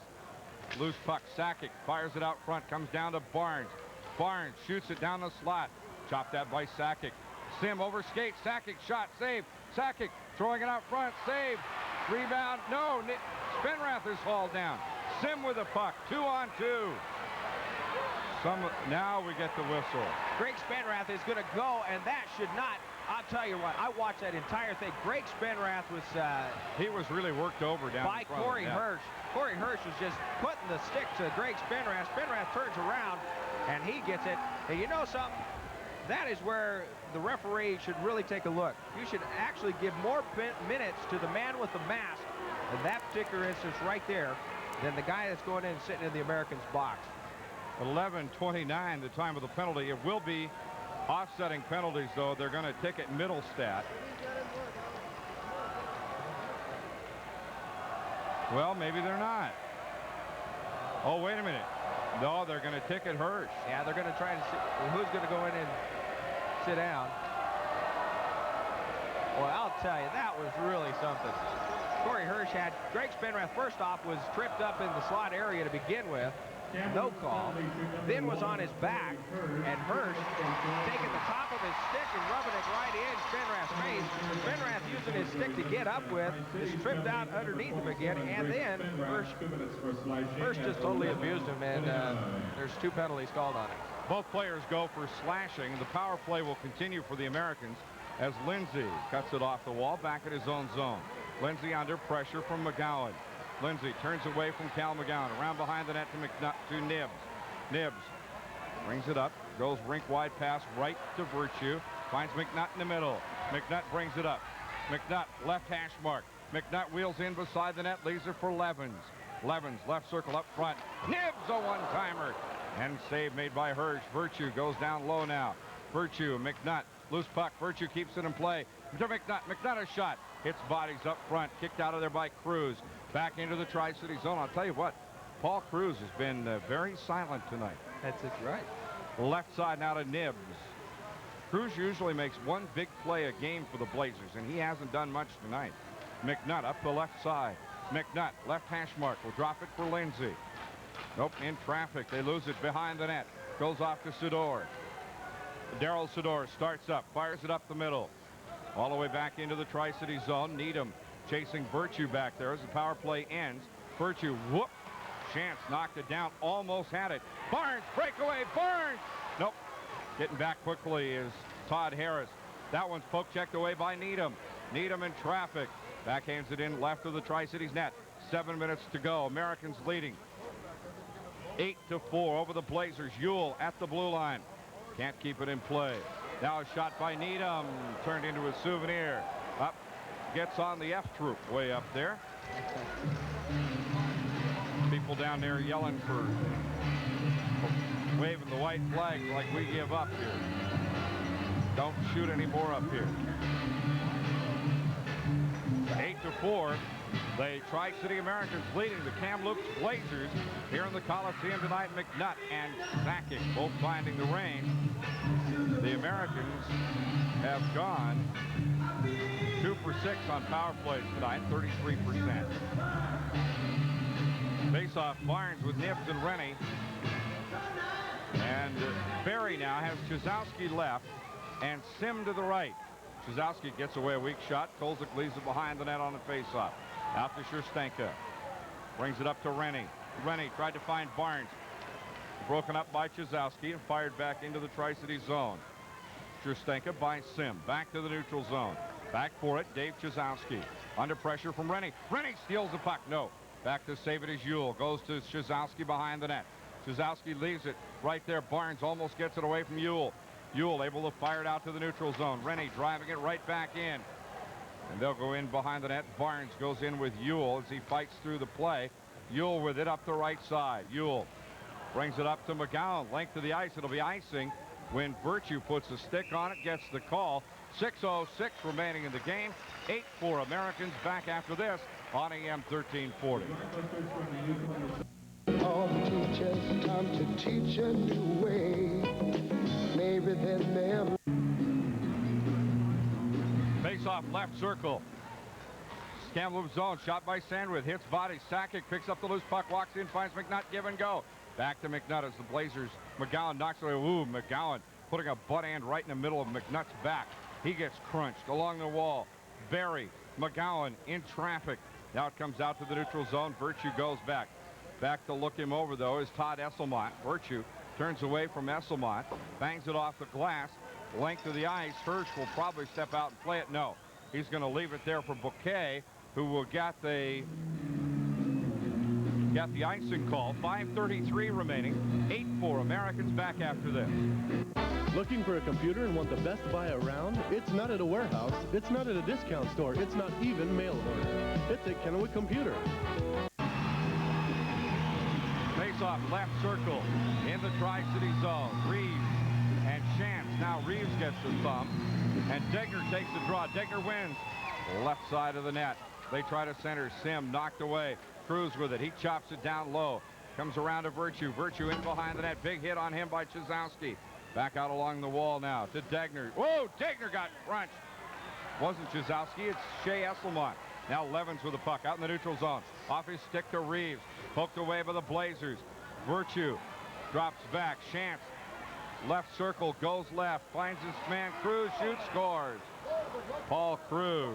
Loose puck. Sakic fires it out front. Comes down to Barnes. Barnes shoots it down the slot. Chopped that by Sakic. Sim over skates. Sakic shot. Save. Sakic throwing it out front. Save. Rebound. No. Spinrath is hauled down. Sim with the puck. 2-on-2. Now we get the whistle. Greg Spinrath is going to go, and that should not. I'll tell you what. I watched that entire thing. Greg Spinrath was. He was really worked over down by in front Corey of the net. Hirsch. Corey Hirsch was just putting the stick to Greg Spinrath. Spinrath turns around, and he gets it. And you know something? That is where the referee should really take a look. You should actually give more minutes to the man with the mask in that particular instance right there than the guy that's going in and sitting in the Americans' box. 11:29, the time of the penalty. It will be offsetting penalties, though. They're going to ticket Middlestat. Well, maybe they're not. Oh, wait a minute. No, they're going to ticket Hirsch. Yeah, they're going to try to see who's going to go in and sit down. Well, I'll tell you, that was really something. Corey Hirsch had Greg Spinrath, first off, was tripped up in the slot area to begin with. No call. Then was on his back, and Hirsch taking the top of his stick and rubbing it right in Spinrath's face. Spinrath using his stick to get up with, is tripped out underneath him again, and then Hirsch just totally abused him, and there's 2 penalties called on it. Both players go for slashing. The power play will continue for the Americans as Lindsey cuts it off the wall back at his own zone. Lindsey under pressure from McGowan. Lindsey turns away from Cal McGowan. Around behind the net to Nibbs. Nibbs brings it up. Goes rink-wide pass right to Virtue. Finds McNutt in the middle. McNutt brings it up. McNutt left hash mark. McNutt wheels in beside the net. Leaves it for Levens. Levens left circle up front. Nibbs a one-timer. And save made by Hirsch. Virtue goes down low now. Virtue, McNutt. Loose puck. Virtue keeps it in play. To McNutt. McNutt a shot. Hits bodies up front. Kicked out of there by Cruz. Back into the Tri-City zone. I'll tell you what, Paul Cruz has been very silent tonight. That's it, right. Left side now to Nibbs. Cruz usually makes 1 big play a game for the Blazers, and he hasn't done much tonight. McNutt up the left side. McNutt, left hash mark, will drop it for Lindsey. Nope, in traffic. They lose it behind the net. Goes off to Sidor. Daryl Sidor starts up, fires it up the middle. All the way back into the Tri-City zone. Needham chasing Virtue back there as the power play ends. Virtue, whoop. Chance knocked it down, almost had it. Barnes, breakaway, Barnes. Nope, Getting back quickly is Todd Harris. That one's poke checked away by Needham. Needham in traffic. Backhands it in left of the Tri-Cities net. 7 minutes to go. Americans leading 8-4 over the Blazers. Ewell at the blue line. Can't keep it in play. Now a shot by Needham. Turned into a souvenir. Up. Gets on the F troop way up there. People down there yelling for waving the white flag like we give up here. Don't shoot any more up here. 8-4. The Tri-City Americans leading the Kamloops Blazers here in the Coliseum tonight. McNutt and Sakic both finding the range. The Americans have gone 2 for 6 on power plays tonight, 33%. Face-off Barnes with Nibs and Rennie. And Barry now has Chizowski left and Sim to the right. Chizowski gets away a weak shot. Kolzik leaves it behind the net on the face-off. Out to Scherstenka. Brings it up to Rennie. Rennie tried to find Barnes. Broken up by Chizowski and fired back into the Tri-City zone. Scherstenka by Sim. Back to the neutral zone. Back for it, Dave Chizowski. Under pressure from Rennie. Rennie steals the puck. No. Back to save it as Ewell. Goes to Chizowski behind the net. Chizowski leaves it right there. Barnes almost gets it away from Ewell. Ewell able to fire it out to the neutral zone. Rennie driving it right back in. And they'll go in behind the net. Barnes goes in with Ewell as he fights through the play. Ewell with it up the right side. Ewell brings it up to McGowan. Length of the ice. It'll be icing when Virtue puts a stick on it. Gets the call. 6:06 remaining in the game. 8-4 Americans. Back after this on AM 1340. All the teachers, time to teach a new way. Maybe then they'll. Face-off left circle. Kamloops zone. Shot by Sandwith. Hits body. Sakic picks up the loose puck. Walks in. Finds McNutt. Give and go. Back to McNutt as the Blazers. McGowan knocks away. Ooh, McGowan putting a butt end right in the middle of McNutt's back. He gets crunched along the wall. Barry. McGowan in traffic. Now it comes out to the neutral zone. Virtue goes back. Back to look him over, though, is Todd Esselmont. Virtue turns away from Esselmont. Bangs it off the glass. Length of the ice. Hirsch will probably step out and play it. No. He's going to leave it there for Bouquet, who will get the icing call. 5:33 remaining. 8-4 Americans. Back after this. Looking for a computer and want the best buy around? It's not at a warehouse. It's not at a discount store. It's not even mail order. It's at Kennewick Computer. Face-off left circle in the Tri-City zone. Reeves and Chance. Now Reeves gets the thumb. And Degner takes the draw. Degner wins. Left side of the net. They try to center. Sim knocked away. Cruz with it. He chops it down low. Comes around to Virtue. Virtue in behind the net. Big hit on him by Chizowski. Back out along the wall now to Degner. Whoa, Degner got crunched. Wasn't Chizowski, it's Shea Esselmont. Now Levens with the puck out in the neutral zone. Off his stick to Reeves. Poked away by the Blazers. Virtue drops back. Chance. Left circle, goes left. Finds his man. Cruz shoots, scores. Paul Cruz.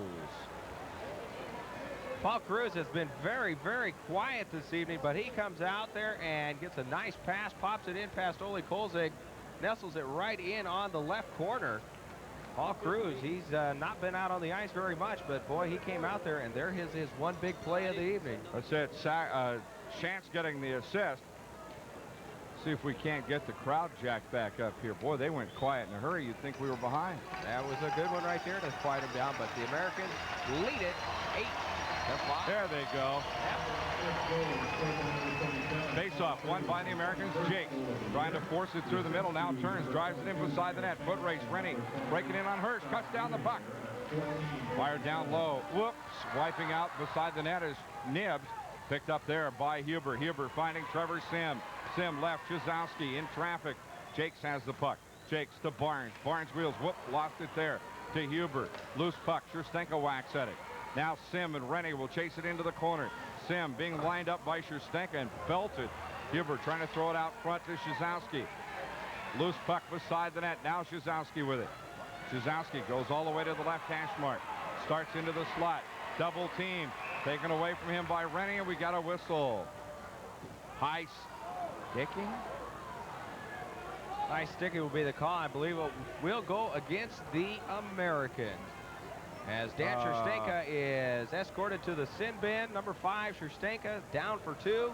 Paul Cruz has been very, very quiet this evening, but he comes out there and gets a nice pass, pops it in past Ole Kolzig, nestles it right in on the left corner. Paul Cruz, he's not been out on the ice very much, but boy, he came out there, and there is his one big play of the evening. That's it. Chance getting the assist. See if we can't get the crowd jacked back up here. Boy, they went quiet in a hurry. You'd think we were behind. That was a good one right there to quiet them down, but the Americans lead it 8-5. There they go. Face-off won by the Americans. Jake trying to force it through the middle. Now turns, drives it in beside the net. Foot race. Rennie breaking in on Hirsch. Cuts down the puck. Fired down low. Whoops. Wiping out beside the net is Nibs. Picked up there by Huber. Huber finding Trevor Sim. Sim left. Chizowski in traffic. Jakes has the puck. Jakes to Barnes. Barnes wheels. Whoop. Lost it there to Huber. Loose puck. Scherstenka whacks at it. Now Sim and Rennie will chase it into the corner. Sim being lined up by Scherstenka and belted. Huber trying to throw it out front to Chizowski. Loose puck beside the net. Now Chizowski with it. Chizowski goes all the way to the left hash mark. Starts into the slot. Double team. Taken away from him by Rennie, and we got a whistle. High sticking. Nice sticky will be the call. I believe it will go against the Americans. As Dan Sherstenka is escorted to the sin bin. Number 5, Sherstenka down for 2.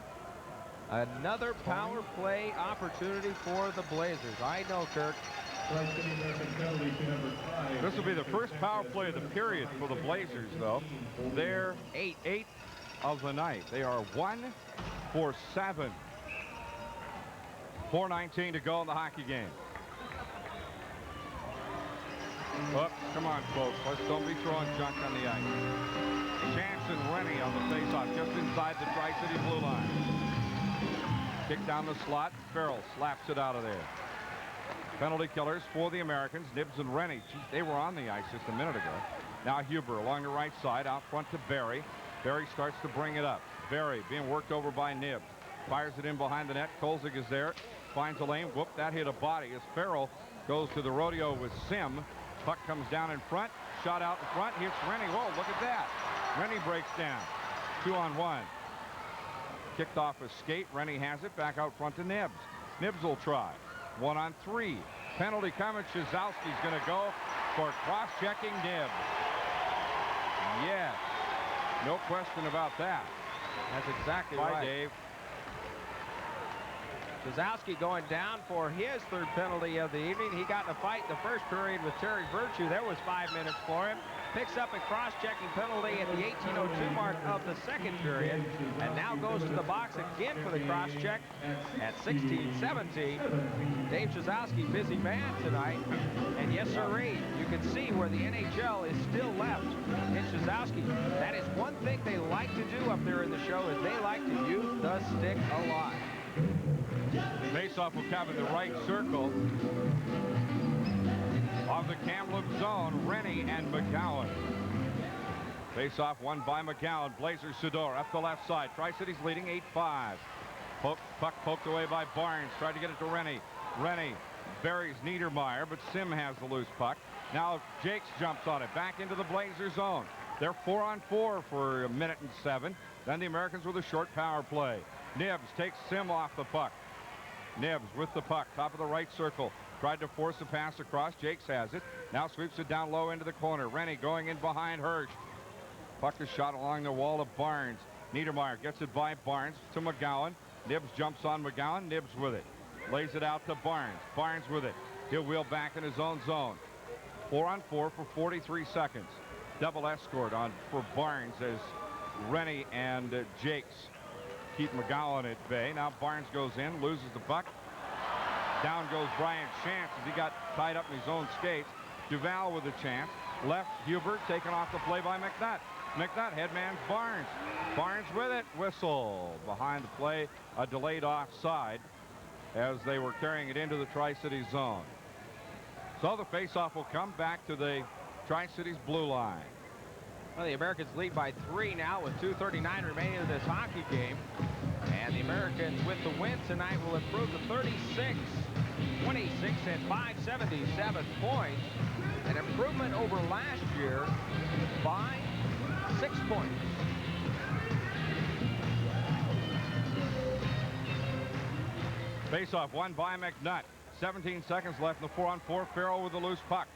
Another power play opportunity for the Blazers. I know, Kirk. This will be the first power play of the period for the Blazers, though. They're 8 of the night. They are 1 for 7. 4:19 to go in the hockey game. Oh, come on, folks. Don't be throwing junk on the ice. Chance and Rennie on the faceoff just inside the Tri-City blue line. Kick down the slot. Farrell slaps it out of there. Penalty killers for the Americans. Nibs and Rennie. Geez, they were on the ice just a minute ago. Now Huber along the right side, out front to Barry. Barry starts to bring it up. Barry being worked over by Nibs. Fires it in behind the net. Kolzig is there. Finds a lane. Whoop, that hit a body as Farrell goes to the rodeo with Sim. Puck comes down in front. Shot out in front. Hits Rennie. Whoa, look at that. Rennie breaks down. 2-on-1. Kicked off a skate. Rennie has it. Back out front to Nibs. Nibs will try. 1-on-3. Penalty coming. Shazowski's going to go for cross-checking Nibs. Yes. No question about that. That's exactly Bye, right. Dave. Kozowski going down for his 3rd penalty of the evening. He got in a fight in the first period with Terry Virtue. There was 5 minutes for him. Picks up a cross-checking penalty at the 18:02 mark of the 2nd period. And now goes to the box again for the cross-check at 16:17. Dave Kozowski, busy man tonight. And yes, sirree, you can see where the NHL is still left in Kozowski. That is one thing they like to do up there in the show, is they like to use the stick a lot. Faceoff will come in the right circle of the Kamloops zone. Rennie and McGowan. Faceoff won by McGowan. Blazers Sador up the left side. Tri-City's leading 8-5. Puck poked away by Barnes. Tried to get it to Rennie. Rennie buries Niedermeyer, but Sim has the loose puck. Now Jakes jumps on it. Back into the Blazer zone. They're 4-on-4 for 1:07. Then the Americans with a short power play. Nibs takes Sim off the puck. Nibs with the puck, top of the right circle. Tried to force a pass across. Jakes has it. Now sweeps it down low into the corner. Rennie going in behind Hirsch. Puck is shot along the wall of Barnes. Niedermeyer gets it by Barnes to McGowan. Nibs jumps on McGowan. Nibs with it. Lays it out to Barnes. Barnes with it. He'll wheel back in his own zone. 4-on-4 for 43 seconds. Double escort on for Barnes as Rennie and Jakes keep McGowan at bay. Now Barnes goes in, loses the puck. Down goes Brian Chance as he got tied up in his own skates. Duval with a chance. Left, Hubert taken off the play by McNutt. McNutt headman's Barnes. Barnes with it. Whistle behind the play. A delayed offside as they were carrying it into the Tri-Cities zone. So the faceoff will come back to the Tri-Cities blue line. Well, the Americans lead by 3 now with 2:39 remaining in this hockey game. And the Americans with the win tonight will improve to 36-26 and 577 points. An improvement over last year by 6 points. Faceoff won by McNutt. 17 seconds left in the 4-on-4. Farrell with the loose puck.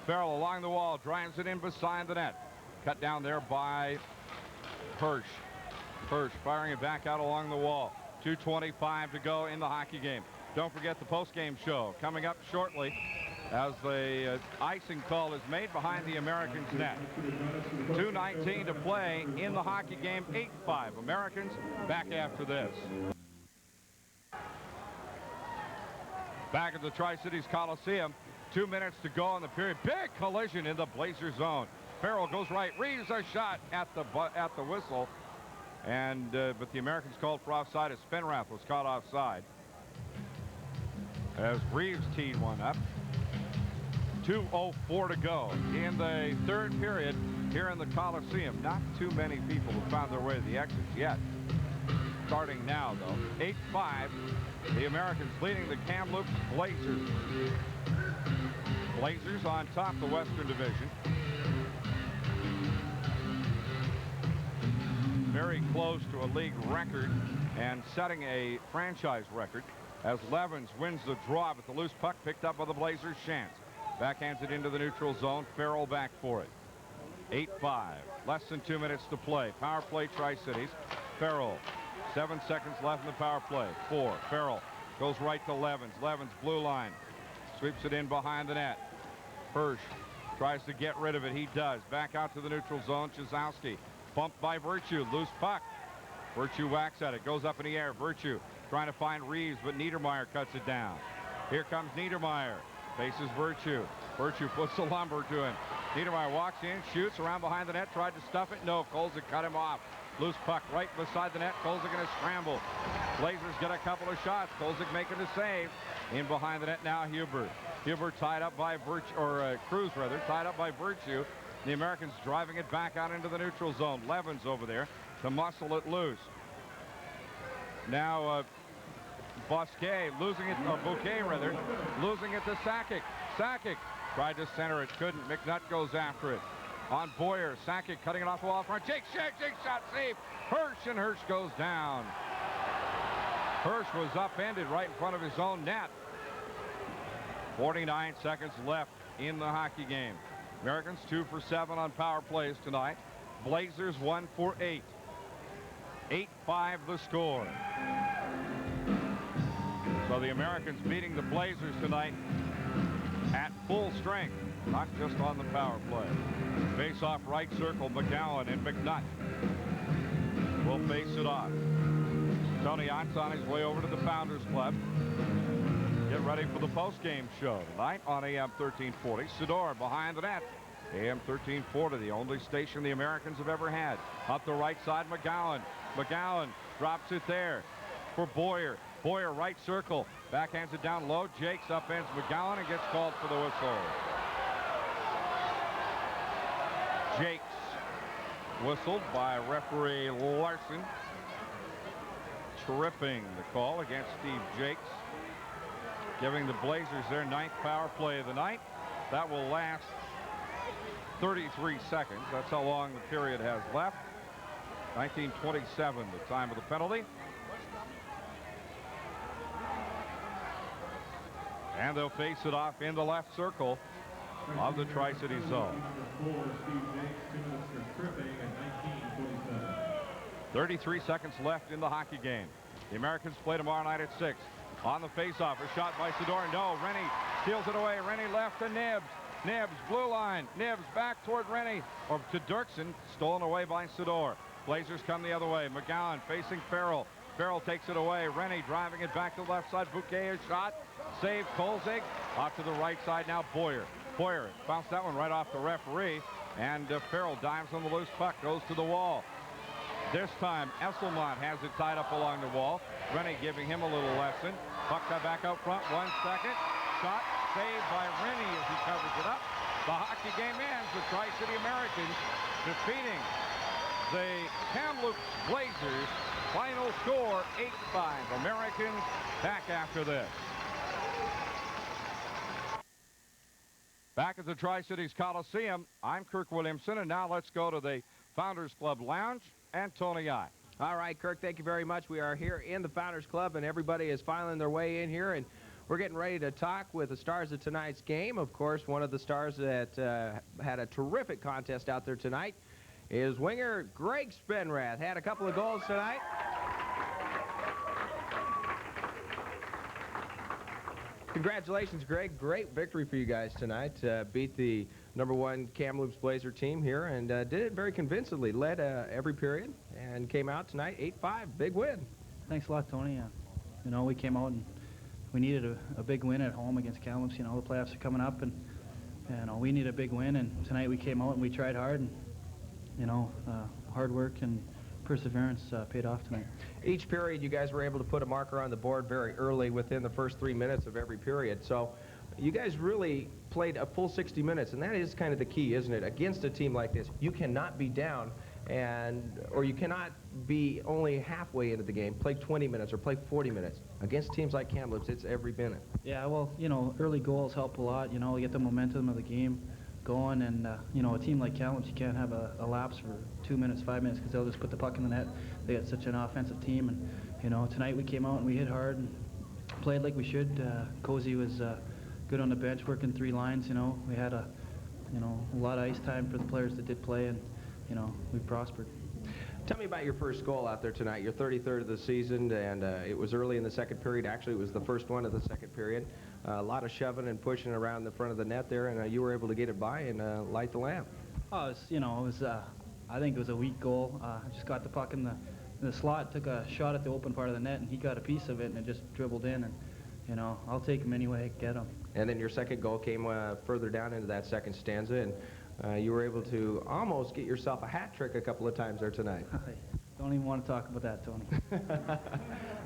Farrell along the wall, drives it in beside the net. Cut down there by Hirsch. Hirsch firing it back out along the wall. 2:25 to go in the hockey game. Don't forget the post-game show coming up shortly as the icing call is made behind the Americans' net. 2:19 to play in the hockey game. 8-5 Americans. Back after this. Back at the Tri-Cities Coliseum. 2 minutes to go in the period. Big collision in the Blazer zone. Farrell goes right. Reeves a shot at the whistle. And but the Americans called for offside as Spinrath was caught offside. As Reeves teed one up. 2:04 to go in the 3rd period here in the Coliseum. Not too many people have found their way to the exits yet. Starting now, though. 8-5. The Americans leading the Kamloops Blazers. Blazers on top of the Western Division. Very close to a league record and setting a franchise record as Levens wins the draw, but the loose puck picked up by the Blazers. Chance backhands it into the neutral zone. Farrell back for it. 8-5. Less than 2 minutes to play. Power play, Tri-Cities. Farrell. 7 seconds left in the power play. 4. Farrell goes right to Levens. Levens, blue line. Sweeps it in behind the net. Hirsch tries to get rid of it. He does. Back out to the neutral zone. Chizowski bumped by Virtue. Loose puck. Virtue whacks at it. Goes up in the air. Virtue trying to find Reeves, but Niedermeyer cuts it down. Here comes Niedermeyer. Faces Virtue. Virtue puts the lumber to him. Niedermeyer walks in, shoots around behind the net, tried to stuff it. No, Kolzig cut him off. Loose puck right beside the net. Kolzig in a scramble. Blazers get a couple of shots. Kolzig making the save. In behind the net now, Huber. Huber tied up by Virtue, or Cruz rather, tied up by Virtue. The Americans driving it back out into the neutral zone. Levens over there to muscle it loose. Now Bouquet losing it, Bouquet rather, losing it to Sakic. Sakic tried to center it, couldn't. McNutt goes after it. On Boyer, Sakic cutting it off the wall front. Jake shot save. Hirsch, and Hirsch goes down. Hirsch was upended right in front of his own net. 49 seconds left in the hockey game. Americans 2 for 7 on power plays tonight. Blazers 1 for 8. 8-5 the score. So the Americans beating the Blazers tonight at full strength, not just on the power play. Face off right circle. McGowan and McNutt will face it off. Tony Ott's on his way over to the Founders Club. Get ready for the post-game show tonight on AM 1340. Sidor behind the net. AM 1340, the only station the Americans have ever had. Up the right side, McGowan. McGowan drops it there for Boyer. Boyer right circle. Backhands it down low. Jakes upends McGowan and gets called for the whistle. Jakes whistled by referee Larson. Tripping the call against Steve Jakes. Giving the Blazers their 9th power play of the night. That will last 33 seconds. That's how long the period has left. 19:27, the time of the penalty. And they'll face it off in the left circle of the Tri-City zone. 33 seconds left in the hockey game. The Americans play tomorrow night at 6. On the faceoff, a shot by Sidor. No, Rennie steals it away. Rennie left to Nibbs. Nibbs, blue line. Nibbs back toward Rennie, or to Dirksen. Stolen away by Sidor. Blazers come the other way. McGowan facing Farrell. Farrell takes it away. Rennie driving it back to the left side. Bouquet is shot. Save Kolzig. Off to the right side now, Boyer. Boyer bounced that one right off the referee. And Farrell dives on the loose puck. Goes to the wall. This time, Esselmont has it tied up along the wall. Rennie giving him a little lesson. Puck back out front. 1 second. Shot saved by Rennie as he covers it up. The hockey game ends with Tri-City Americans defeating the Kamloops Blazers. Final score 8-5. Americans back after this. Back at the Tri-Cities Coliseum, I'm Kirk Williamson, and now let's go to the Founders Club Lounge and Tony Ott. All right, Kirk, thank you very much. We are here in the Founders Club, and everybody is filing their way in here, and we're getting ready to talk with the stars of tonight's game. Of course, one of the stars that had a terrific contest out there tonight is winger Greg Spinrath. Had a couple of goals tonight. Congratulations, Greg. Great victory for you guys tonight. Beat the #1 Kamloops Blazer team here and did it very convincingly. Led every period and came out tonight 8-5. Big win. Thanks a lot, Tony. You know, we came out and we needed a big win at home against Kamloops. You know, the playoffs are coming up, and you know, we need a big win. And tonight we came out and we tried hard, and you know, hard work and perseverance paid off tonight. Each period, you guys were able to put a marker on the board very early within the first 3 minutes of every period. So you guys really played a full 60 minutes, and that is kind of the key, isn't it? Against a team like this, you cannot be down, or you cannot be only halfway into the game, play 20 minutes or play 40 minutes. Against teams like Kamloops, it's every minute. Yeah, well, you know, early goals help a lot. You know, you get the momentum of the game going, and you know, a team like Kamloops, you can't have a lapse for 2 minutes, 5 minutes, because they'll just put the puck in the net. They got such an offensive team, and you know, tonight we came out and we hit hard, and played like we should. Cozy was good on the bench, working 3 lines. We had a lot of ice time for the players that did play, and we prospered. Tell me about your first goal out there tonight. Your 33rd of the season, and it was early in the second period. Actually, it was the first one of the second period. A lot of shoving and pushing around the front of the net there, and you were able to get it by and light the lamp. Oh, I think it was a weak goal. I just got the puck in the slot, took a shot at the open part of the net, and he got a piece of it, and it just dribbled in. And I'll take him anyway, get him. And then your second goal came further down into that second stanza, and you were able to almost get yourself a hat trick a couple of times there tonight. Don't even want to talk about that, Tony.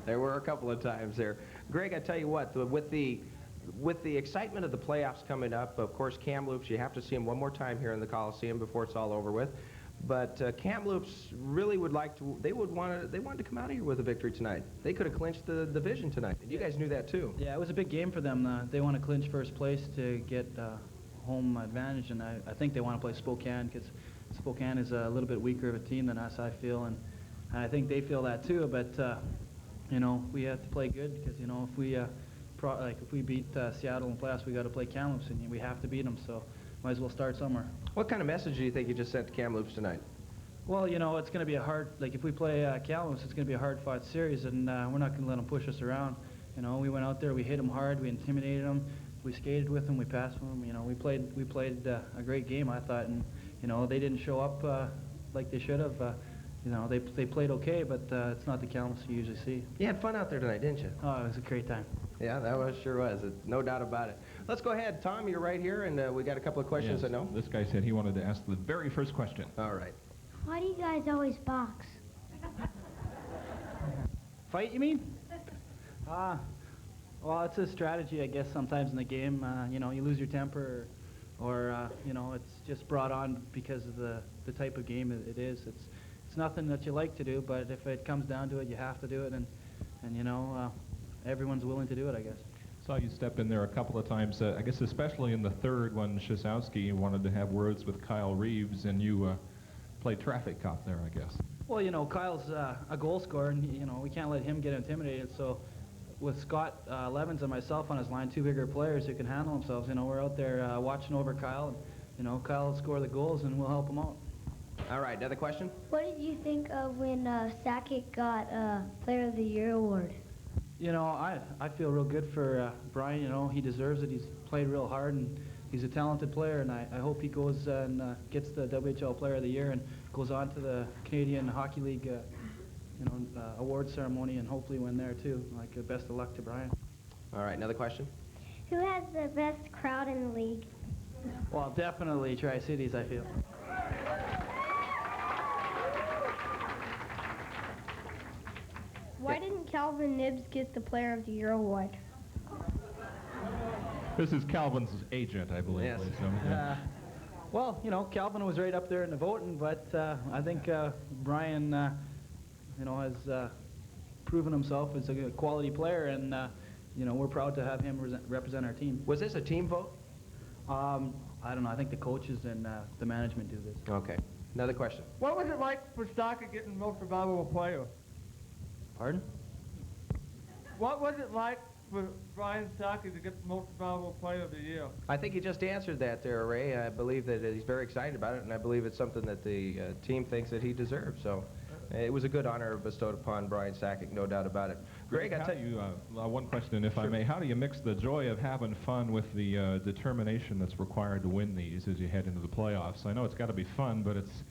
There were a couple of times there. Greg, I tell you what, with the excitement of the playoffs coming up, of course, Kamloops, you have to see them one more time here in the Coliseum before it's all over with. But Kamloops really would like to, they wanted to come out of here with a victory tonight. They could have clinched the division tonight, and you guys knew that too. Yeah, it was a big game for them. They want to clinch first place to get home advantage, and I think they want to play Spokane, because Spokane is a little bit weaker of a team than us, I feel, and I think they feel that too. But we have to play good, because if we beat Seattle in playoffs, we got to play Kamloops, and we have to beat them. So might as well start somewhere. What kind of message do you think you just sent to Kamloops tonight? Well, it's going to be a hard, if we play Kamloops, it's going to be a hard-fought series, and we're not going to let them push us around. We went out there, we hit them hard, we intimidated them, we skated with them, we passed them. We played a great game, I thought, and they didn't show up like they should have. They played okay, but it's not the Kamloops you usually see. You had fun out there tonight, didn't you? Oh, it was a great time. Yeah, that sure was. No doubt about it. Let's go ahead. Tom, you're right here, and we got a couple of questions, Yes, I know. This guy said he wanted to ask the very first question. All right. Why do you guys always box? Fight, you mean? Well, it's a strategy, I guess, sometimes in the game. You lose your temper, or it's just brought on because of the type of game it is. It's nothing that you like to do, but if it comes down to it, you have to do it, and everyone's willing to do it, I guess. Saw you step in there a couple of times, I guess especially in the third when Shasowski wanted to have words with Kyle Reeves, and you played traffic cop there, I guess. Well, Kyle's a goal scorer, and we can't let him get intimidated. So with Scott Levins and myself on his line, 2 bigger players who can handle themselves, we're out there watching over Kyle. And, Kyle will score the goals, and we'll help him out. All right, another question? What did you think of when Sakic got Player of the Year award? I feel real good for Brian. He deserves it. He's played real hard, and he's a talented player, and I hope he goes and gets the WHL Player of the Year and goes on to the Canadian Hockey League award ceremony, and hopefully win there too. Best of luck to Brian. All right, another question? Who has the best crowd in the league? Well, definitely Tri-Cities, I feel. Why didn't Calvin Nibbs get the Player of the Year award? This is Calvin's agent, I believe. Yes. So, Well, Calvin was right up there in the voting, but I think Brian, has proven himself as a quality player, and we're proud to have him represent our team. Was this a team vote? I don't know. I think the coaches and the management do this. Okay. Another question. What was it like for Stocker getting most valuable player? Pardon? What was it like for Brian Stocker to get the most valuable player of the year? I think you just answered that there, Ray. I believe that he's very excited about it, and I believe it's something that the team thinks that he deserves. So it was a good honor bestowed upon Brian Sakic, no doubt about it. Greg, how do you, one question, if I may. How do you mix the joy of having fun with the determination that's required to win these as you head into the playoffs? I know it's got to be fun, but it's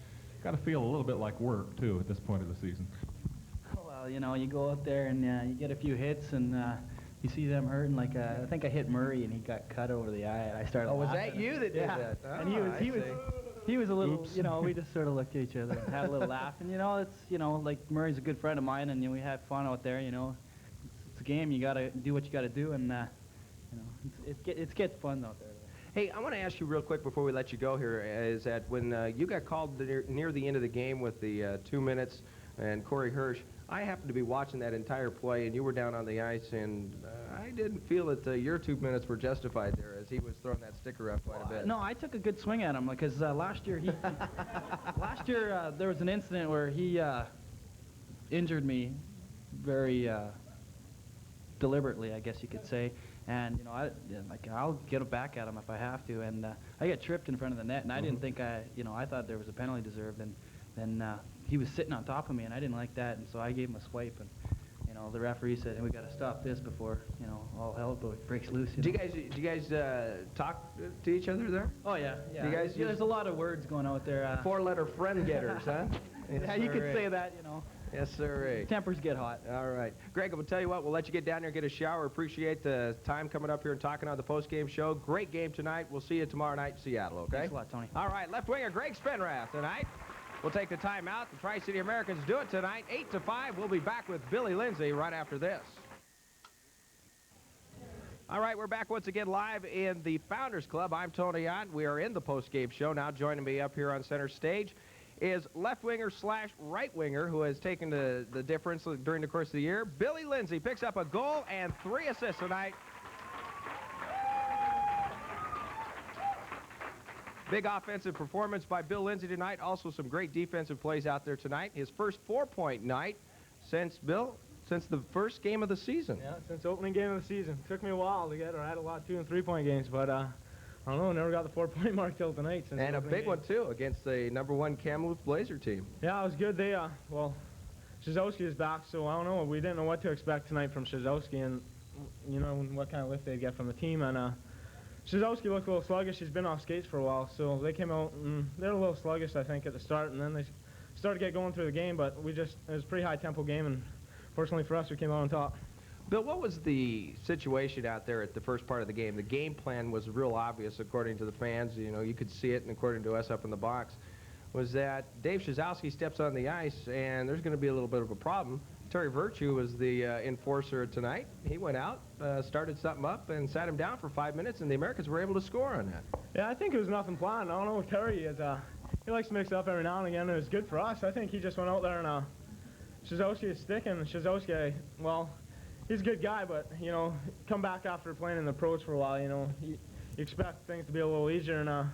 got to feel a little bit like work, too, at this point of the season. Well, you go out there and you get a few hits, and you see them hurting. I think I hit Murray, and he got cut over the eye, and I started was laughing. that you that did that? Oh, And he was a little, we just sort of looked at each other and had a little laugh. And, it's, Murray's a good friend of mine, and we had fun out there, It's a game. You got to do what you got to do, and, it gets fun out there. Hey, I want to ask you real quick before we let you go here, is that when you got called near the end of the game with the 2 minutes and Corey Hirsch, I happened to be watching that entire play, and you were down on the ice, and I didn't feel that your 2 minutes were justified there as he was throwing that sticker up quite a bit. No, I took a good swing at him because last year there was an incident where he injured me very deliberately, I guess you could say. And, you know, I'll get it back at him if I have to. And I got tripped in front of the net, and I didn't think I thought there was a penalty deserved. And then he was sitting on top of me, and I didn't like that. And so I gave him a swipe. And, you know, the referee said, hey, we got to stop this before, you know, all hell breaks loose. Do you guys talk to each other there? Oh, yeah. You guys there's a lot of words going out there. 4-letter friend getters, huh? Yes, yeah, you could say that, you know. Yes, sir. Tempers get hot. All right. Greg, we'll tell you what, we'll let you get down there and get a shower. Appreciate the time coming up here and talking on the post-game show. Great game tonight. We'll see you tomorrow night in Seattle, okay? Thanks a lot, Tony. All right, left winger Greg Spinrath tonight. We'll take the time out. The Tri-City Americans do it tonight, 8 to 5. We'll be back with Billy Lindsey right after this. All right, we're back once again live in the Founders Club. I'm Tony Ott. We are in the post-game show. Now joining me up here on center stage is left winger / right winger who has taken the difference during the course of the year. Billy Lindsey picks up a goal and 3 assists tonight. Big offensive performance by Bill Lindsey tonight. Also some great defensive plays out there tonight. His first 4-point night since the first game of the season. Yeah, since the opening game of the season. Took me a while to get her. I had a lot of 2- and 3-point games, but I don't know, never got the 4-point mark till tonight. And a big one, too, against the #1 Kamloops Blazer team. Yeah, it was good. They, well, Shizowski is back, so I don't know. We didn't know what to expect tonight from Shizowski and, you know, what kind of lift they'd get from the team. And Shizowski looked a little sluggish. He's been off skates for a while, so they came out and they were a little sluggish, I think, at the start. And then they started to get going through the game, but it was a pretty high-tempo game, and fortunately for us, we came out on top. Bill, what was the situation out there at the first part of the game? The game plan was real obvious according to the fans. You know, you could see it, and according to us up in the box, was that Dave Shizowski steps on the ice, and there's going to be a little bit of a problem. Terry Virtue was the enforcer tonight. He went out, started something up, and sat him down for 5 minutes, and the Americans were able to score on that. Yeah, I think it was nothing planned. I don't know if Terry is. He likes to mix it up every now and again, and it was good for us. I think he just went out there and Shizowski is sticking. Shizowski, well, he's a good guy, but, you know, come back after playing in the pros for a while, you know, you expect things to be a little easier, and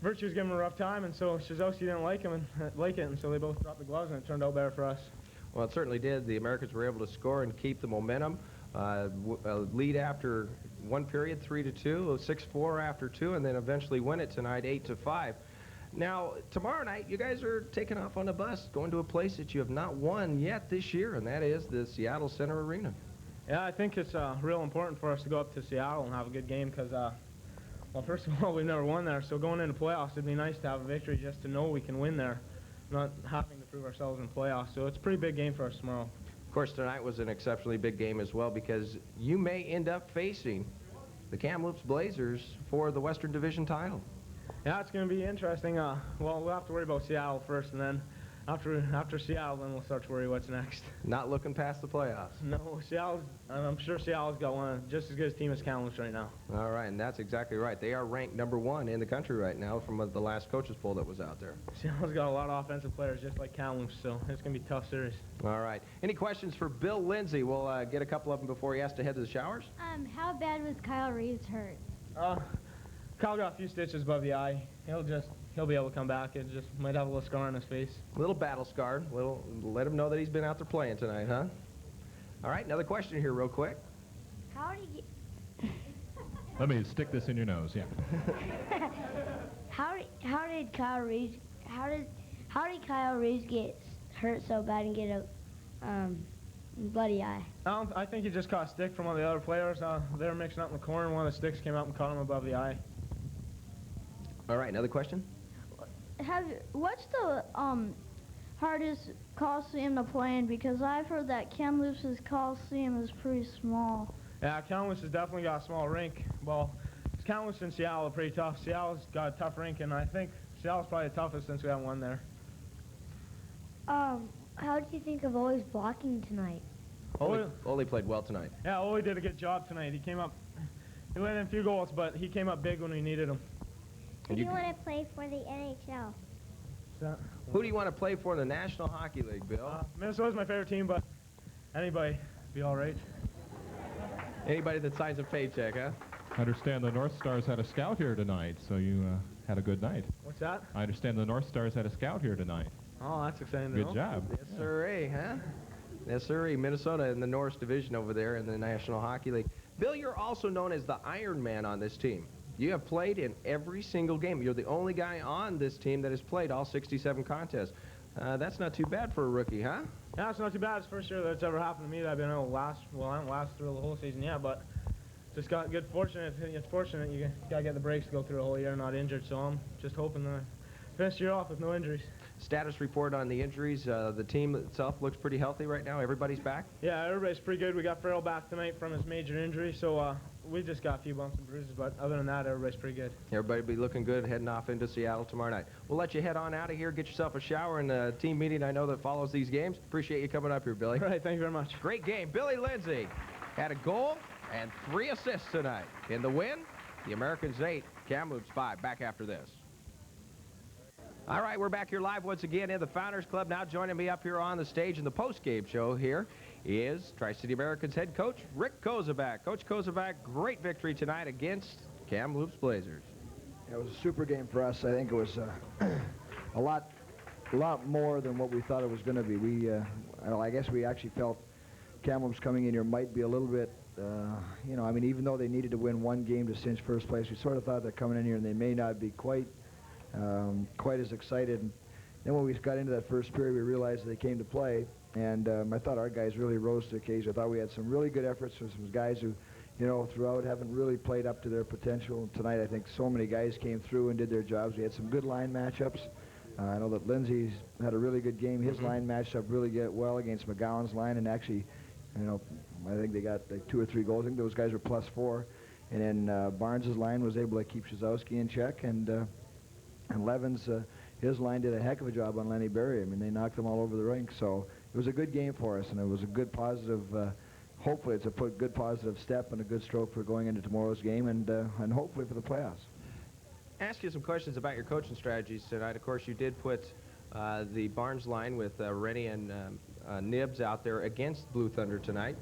Virtue was giving him a rough time, and so Shizowski didn't like it, and so they both dropped the gloves, and it turned out better for us. Well, it certainly did. The Americans were able to score and keep the momentum. Lead after one period, 3-2, 6-4 after 2, and then eventually win it tonight, 8-5. Now, tomorrow night, you guys are taking off on a bus, going to a place that you have not won yet this year, and that is the Seattle Center Arena. Yeah, I think it's real important for us to go up to Seattle and have a good game because, well, first of all, we've never won there, so going into playoffs, it'd be nice to have a victory just to know we can win there, not having to prove ourselves in playoffs. So it's a pretty big game for us tomorrow. Of course, tonight was an exceptionally big game as well because you may end up facing the Kamloops Blazers for the Western Division title. Yeah, it's going to be interesting. Well, we'll have to worry about Seattle first, and then after Seattle, then we'll start to worry what's next. Not looking past the playoffs. No, I'm sure Seattle's got one just as good a team as Kamloops right now. All right, and that's exactly right. They are ranked #1 in the country right now from the last coaches poll that was out there. Seattle's got a lot of offensive players just like Kamloops, so it's going to be a tough series. All right. Any questions for Bill Lindsey? We'll get a couple of them before he has to head to the showers. How bad was Kyle Reeves hurt? Kyle got a few stitches above the eye. He'll be able to come back. It just might have a little scar on his face. A little battle scarred. Let him know that he's been out there playing tonight, huh? All right, another question here real quick. How did you... Let me stick this in your nose, yeah. How did Kyle Reeves get hurt so bad and get a bloody eye? I think he just caught a stick from one of the other players. They were mixing up in the corner, and one of the sticks came out and caught him above the eye. All right, another question? What's the hardest coliseum to play in? Because I've heard that Kamloops' coliseum is pretty small. Yeah, Kamloops has definitely got a small rink. Well, Kamloops and Seattle are pretty tough. Seattle's got a tough rink, and I think Seattle's probably the toughest since we haven't won there. How do you think of Ole's blocking tonight? Ole played well tonight. Yeah, Ole did a good job tonight. He let in a few goals, but he came up big when we needed him. Who do you want to play for the NHL? Who do you want to play for in the National Hockey League, Bill? Minnesota's my favorite team, but anybody be all right. Anybody that signs a paycheck, huh? I understand the North Stars had a scout here tonight, so you had a good night. What's that? I understand the North Stars had a scout here tonight. Oh, that's exciting to Good know. job. Yes, sir, huh? Yes, sir. Minnesota in the Norris Division over there in the National Hockey League. Bill, you're also known as the Iron Man on this team. You have played in every single game. You're the only guy on this team that has played all 67 contests. That's not too bad for a rookie, huh? Yeah, it's not too bad. It's the first year that's ever happened to me that I've been able to last. Well, I haven't lasted through the whole season yet, but just got good fortune. It's fortunate you gotta get the breaks to go through the whole year not injured. So I'm just hoping to finish the year off with no injuries. Status report on the injuries. The team itself looks pretty healthy right now. Everybody's back? Yeah, everybody's pretty good. We got Farrell back tonight from his major injury, so we just got a few bumps and bruises, but other than that, everybody's pretty good. Everybody be looking good heading off into Seattle tomorrow night. We'll let you head on out of here, get yourself a shower, and the team meeting I know that follows these games. Appreciate you coming up here, Billy. All right, thank you very much. Great game. Billy Lindsey had a goal and 3 assists tonight. In the win, the Americans 8, Kamloops 5. Back after this. All right, we're back here live once again in the Founders Club. Now joining me up here on the stage in the post-game show here is Tri-City Americans head coach Rick Kozubak. Coach Kozubak, great victory tonight against Kamloops Blazers. It was a super game for us. I think it was a lot more than what we thought it was going to be. I guess we actually felt Kamloops coming in here might be a little bit, I mean, even though they needed to win one game to cinch first place, we sort of thought they're coming in here and they may not be quite as excited. And then when we got into that first period, we realized they came to play, and I thought our guys really rose to the occasion. I thought we had some really good efforts from some guys who, throughout haven't really played up to their potential. Tonight, I think so many guys came through and did their jobs. We had some good line matchups. I know that Lindsey's had a really good game. His line matched up really well against McGowan's line, and actually, I think they got like 2 or 3 goals. I think those guys were +4. And then Barnes's line was able to keep Szozowski in check, and Levin's, his line did a heck of a job on Lenny Berry. I mean, they knocked them all over the rink. So it was a good game for us, and it was a good positive, hopefully it's a good positive step and a good stroke for going into tomorrow's game and hopefully for the playoffs. Ask you some questions about your coaching strategies tonight. Of course, you did put the Barnes line with Rennie and Nibs out there against Blue Thunder tonight.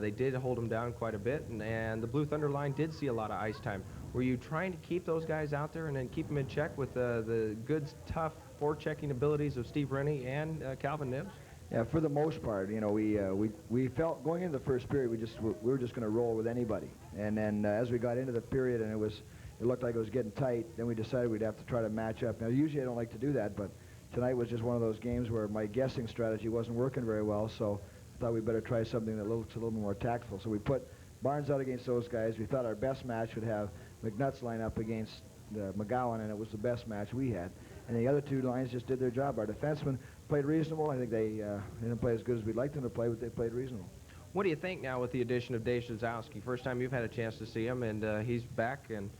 They did hold them down quite a bit, and the Blue Thunder line did see a lot of ice time. Were you trying to keep those guys out there and then keep them in check with the good, tough forechecking abilities of Steve Rennie and Calvin Nibs? Yeah, for the most part, we felt going into the first period we were just going to roll with anybody, and then as we got into the period and it looked like it was getting tight, then we decided we'd have to try to match up. Now, usually I don't like to do that, but tonight was just one of those games where my guessing strategy wasn't working very well, so I thought we'd better try something that looks a little more tactful. So we put Barnes out against those guys. We thought our best match would have McNutt's line up against McGowan, and it was the best match we had. And the other 2 lines just did their job. Our defensemen played reasonable. I think they didn't play as good as we'd like them to play, but they played reasonable. What do you think now with the addition of Dave Szozowski? First time you've had a chance to see him, and he's back, and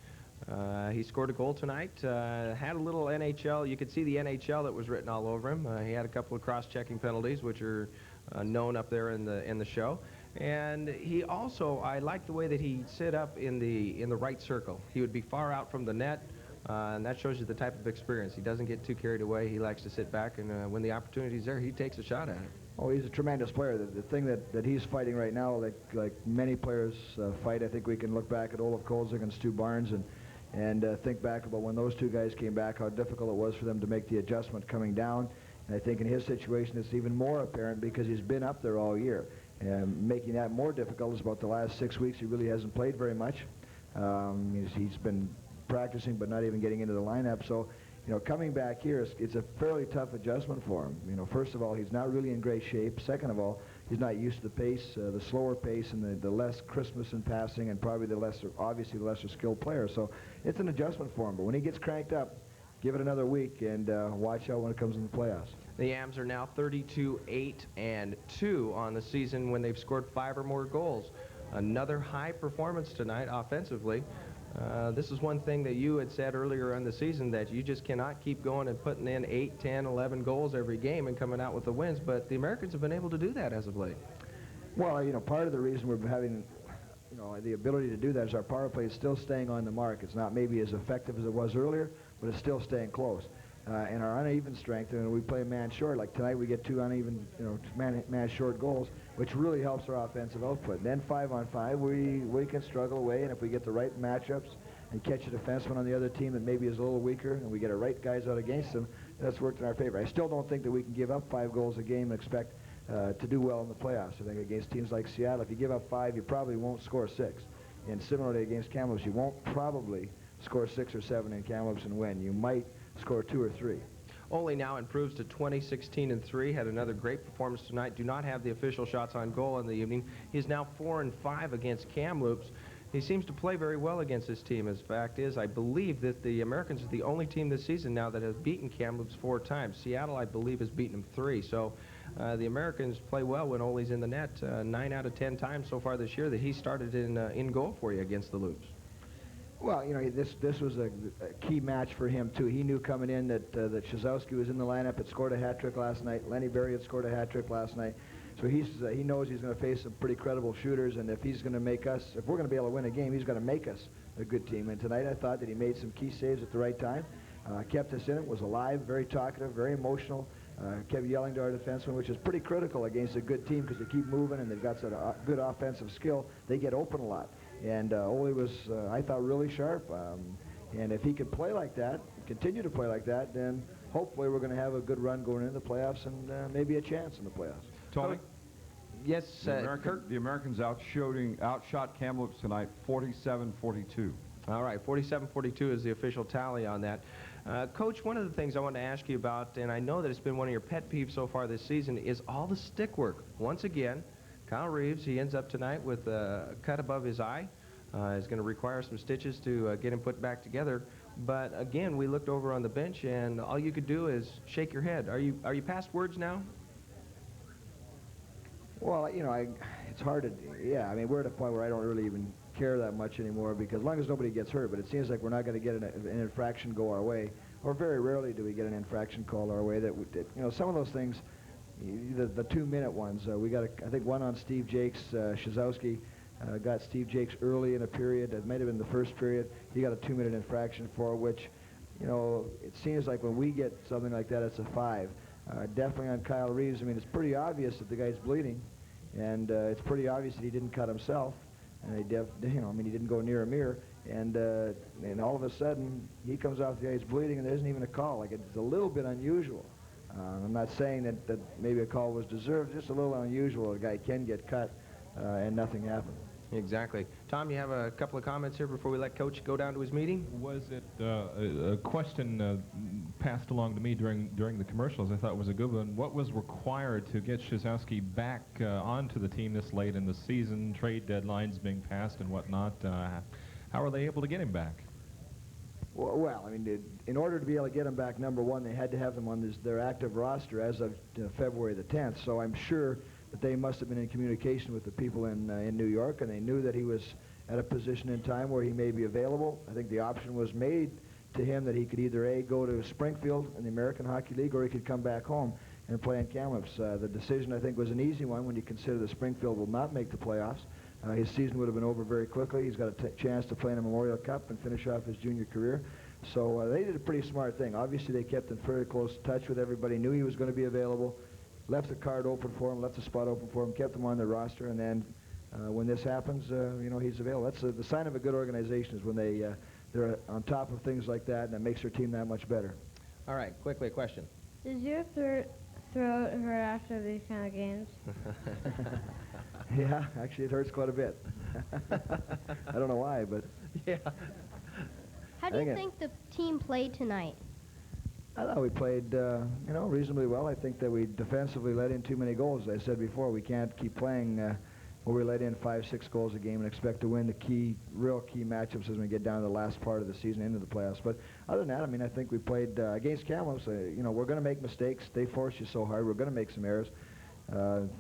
he scored a goal tonight. Had a little NHL. You could see the NHL that was written all over him. He had a couple of cross-checking penalties, which are known up there in the show. And he also, I like the way that he set up in the right circle. He would be far out from the net, and that shows you the type of experience. He doesn't get too carried away. He likes to sit back, and when the opportunity's there, he takes a shot at it. Oh, he's a tremendous player. The thing that he's fighting right now, like many players fight, I think we can look back at Olaf Kolzig and Stu Barnes and think back about when those 2 guys came back, how difficult it was for them to make the adjustment coming down. And I think in his situation, it's even more apparent because he's been up there all year. And making that more difficult is about the last 6 weeks. He really hasn't played very much. He's been practicing but not even getting into the lineup. So, coming back here, it's a fairly tough adjustment for him. First of all, he's not really in great shape. Second of all, he's not used to the pace, the slower pace, and the less crispness in passing, and probably obviously the lesser skilled player. So it's an adjustment for him. But when he gets cranked up, give it another week and watch out when it comes in the playoffs. The Ams are now 32-8-2 on the season when they've scored 5 or more goals. Another high performance tonight offensively. This is one thing that you had said earlier in the season, that you just cannot keep going and putting in 8, 10, 11 goals every game and coming out with the wins, but the Americans have been able to do that as of late. Well, part of the reason we're having the ability to do that is our power play is still staying on the mark. It's not maybe as effective as it was earlier, but it's still staying close. And our uneven strength, and we play man short. Like tonight, we get 2 uneven, man short goals, which really helps our offensive output. And then 5-on-5, we can struggle away, and if we get the right matchups and catch a defenseman on the other team that maybe is a little weaker, and we get our right guys out against them, that's worked in our favor. I still don't think that we can give up 5 goals a game and expect to do well in the playoffs. I think against teams like Seattle, if you give up 5, you probably won't score 6. And similarly against Kamloops, you won't probably score 6 or 7 in Kamloops and win. You might score 2 or 3. Ole now improves to 20-16-3. Had another great performance tonight. Do not have the official shots on goal in the evening. He's now 4-5 against Kamloops. He seems to play very well against this team. As fact is, I believe that the Americans are the only team this season now that has beaten Kamloops 4 times. Seattle, I believe, has beaten them 3. So the Americans play well when Ole's in the net. 9 out of 10 times so far this year that he started in goal for you against the Loops. Well, you know, this was a key match for him, too. He knew coming in that Shazowski was in the lineup, had scored a hat-trick last night. Lenny Berry had scored a hat-trick last night. So he knows he's going to face some pretty credible shooters, and if he's going to make us, if we're going to be able to win a game, he's going to make us a good team. And tonight I thought that he made some key saves at the right time, kept us in it, was alive, very talkative, very emotional, kept yelling to our defensemen, which is pretty critical against a good team because they keep moving and they've got such a good offensive skill. They get open a lot. And Ole was, I thought, really sharp. And if he could play like that, continue to play like that, then hopefully we're going to have a good run going into the playoffs and maybe a chance in the playoffs. Tony? Yes, the Americans outshot Kamloops tonight 47-42. All right, 47-42 is the official tally on that. Coach, one of the things I want to ask you about, and I know that it's been one of your pet peeves so far this season, is all the stick work. Once again, Kyle Reeves, he ends up tonight with a cut above his eye. Is going to require some stitches to get him put back together. But again, we looked over on the bench, and all you could do is shake your head. Are you past words now? Well, you know, it's hard to, yeah, I mean, we're at a point where I don't really even care that much anymore because as long as nobody gets hurt, but it seems like we're not going to get an infraction go our way, or very rarely do we get an infraction called our way. That you know, some of those things, the 2-minute ones, we got, I think, one on Steve Jakes. Shazowski got Steve Jakes early in a period. It might have been the first period. He got a 2-minute infraction for which, you know, it seems like when we get something like that, it's a 5. Definitely on Kyle Reeves. I mean, it's pretty obvious that the guy's bleeding, and it's pretty obvious that he didn't cut himself. And he didn't go near a mirror, and all of a sudden he comes off the ice bleeding, and there isn't even a call. Like, it's a little bit unusual. I'm not saying that maybe a call was deserved. Just a little unusual. A guy can get cut, and nothing happened. Exactly. Tom, you have a couple of comments here before we let Coach go down to his meeting? Was it a question passed along to me during the commercials? I thought it was a good one. What was required to get Shazowski back onto the team this late in the season, trade deadlines being passed and whatnot? How are they able to get him back? Well, I mean, in order to be able to get him back, number one, they had to have him on their active roster as of February the 10th. So I'm sure that they must have been in communication with the people in New York, and they knew that he was at a position in time where he may be available. I think the option was made to him that he could either A, go to Springfield in the American Hockey League, or he could come back home and play in Kamloops. The decision, I think, was an easy one when you consider that Springfield will not make the playoffs. His season would have been over very quickly. He's got a chance to play in a Memorial Cup and finish off his junior career. So they did a pretty smart thing. Obviously, they kept in very close touch with everybody, knew he was going to be available, left the card open for him, left the spot open for him, kept him on the roster, and then when this happens, you know, he's available. That's the sign of a good organization is when they're on top of things like that, and it makes their team that much better. All right, quickly, a question. Does your throat hurt after these kind of games? Yeah, actually, it hurts quite a bit. I don't know why, but yeah. How do you think the team played tonight? I thought we played, you know, reasonably well. I think that we defensively let in too many goals. As I said before, we can't keep playing where we let in 5-6 goals a game and expect to win the real key matchups as we get down to the last part of the season into the playoffs. But other than that, I mean, I think we played against Kamloops. You know, we're going to make mistakes. They force you so hard. We're going to make some errors.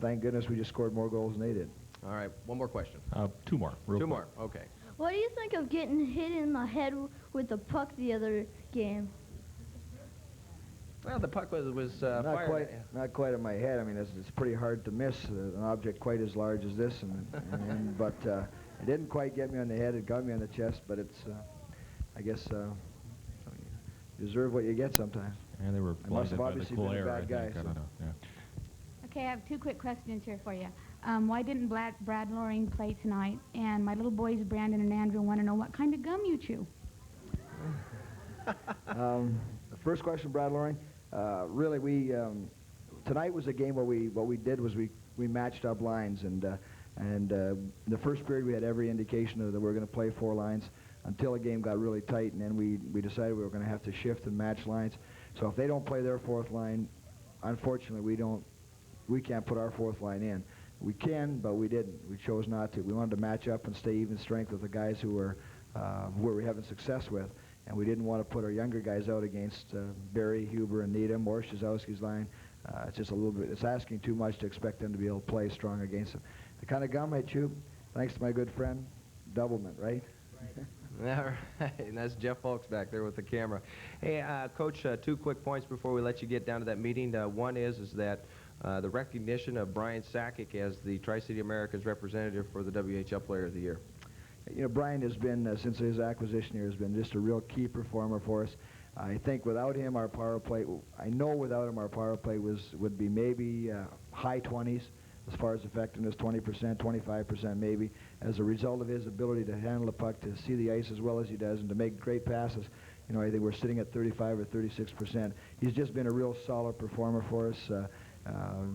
Thank goodness we just scored more goals than they did. All right, one more question. 2 more. Two more, okay. What do you think of getting hit in the head with the puck the other game? Well, the puck was not quite in my head. I mean, it's pretty hard to miss an object quite as large as this, but it didn't quite get me on the head. It got me on the chest, but it's, I guess, you deserve what you get sometimes. And they were blinded by the cool air, I think. Guy, I don't know. Yeah. Okay, I have 2 quick questions here for you. Why didn't Brad Loring play tonight? And my little boys, Brandon and Andrew, want to know what kind of gum you chew. The first question, Brad Loring, really tonight was a game where what we did was we matched up lines, and the first period we had every indication that we were going to play 4 lines until the game got really tight, and then we decided we were going to have to shift and match lines. So if they don't play their 4th line, unfortunately we can't put our 4th line in. We can, but we didn't. We chose not to. We wanted to match up and stay even strength with the guys who were having success with, and we didn't want to put our younger guys out against Barry, Huber, and Needham or Shazowski's line. It's just a little bit. It's asking too much to expect them to be able to play strong against them. The kind of gum I chew, thanks to my good friend, Doublemint, right? All right, and that's Jeff Folks back there with the camera. Hey, Coach, 2 quick points before we let you get down to that meeting. One is that the recognition of Brian Sakic as the Tri-City Americans representative for the WHL Player of the Year. You know, Brian has been, since his acquisition here, has been just a real key performer for us. I think without him, our power play, I know without him, our power play would be maybe high 20s as far as effectiveness, 20%, 25% maybe, as a result of his ability to handle the puck, to see the ice as well as he does, and to make great passes. You know, I think we're sitting at 35 or 36%. He's just been a real solid performer for us.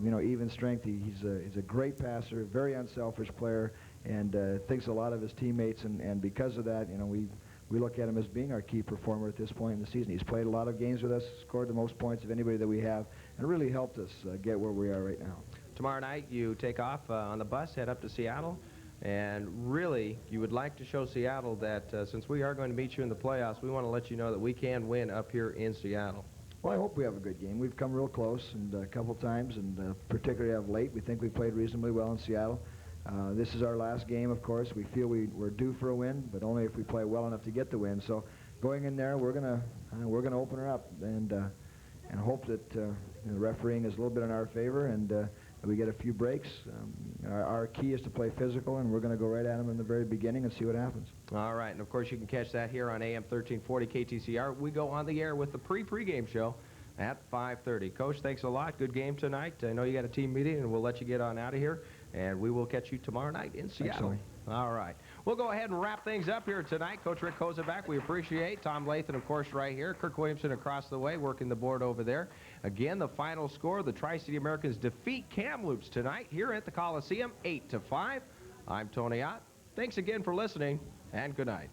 You know, even strength. He's a great passer, very unselfish player, and thinks a lot of his teammates. And because of that, you know, we look at him as being our key performer at this point in the season. He's played a lot of games with us, scored the most points of anybody that we have, and really helped us get where we are right now. Tomorrow night you take off on the bus, head up to Seattle, and really you would like to show Seattle that since we are going to meet you in the playoffs, we want to let you know that we can win up here in Seattle. Well, I hope we have a good game. We've come real close and a couple times, and particularly of late, we think we played reasonably well in Seattle. This is our last game, of course. We feel we're due for a win, but only if we play well enough to get the win. So going in there, we're gonna open her up and hope that the refereeing is a little bit in our favor, and we get a few breaks. Our key is to play physical, and we're going to go right at them in the very beginning and see what happens. All right, and of course you can catch that here on AM 1340 KTCR. We go on the air with the pregame show at 5:30. Coach, thanks a lot. Good game tonight. I know you got a team meeting, and we'll let you get on out of here, and we will catch you tomorrow night in Seattle. Thanks, all right. We'll go ahead and wrap things up here tonight. Coach Rick Kozubak, we appreciate. Tom Lathan, of course, right here. Kirk Williamson across the way, working the board over there. Again, the final score, the Tri-City Americans defeat Kamloops tonight here at the Coliseum, 8-5. I'm Tony Ott. Thanks again for listening, and good night.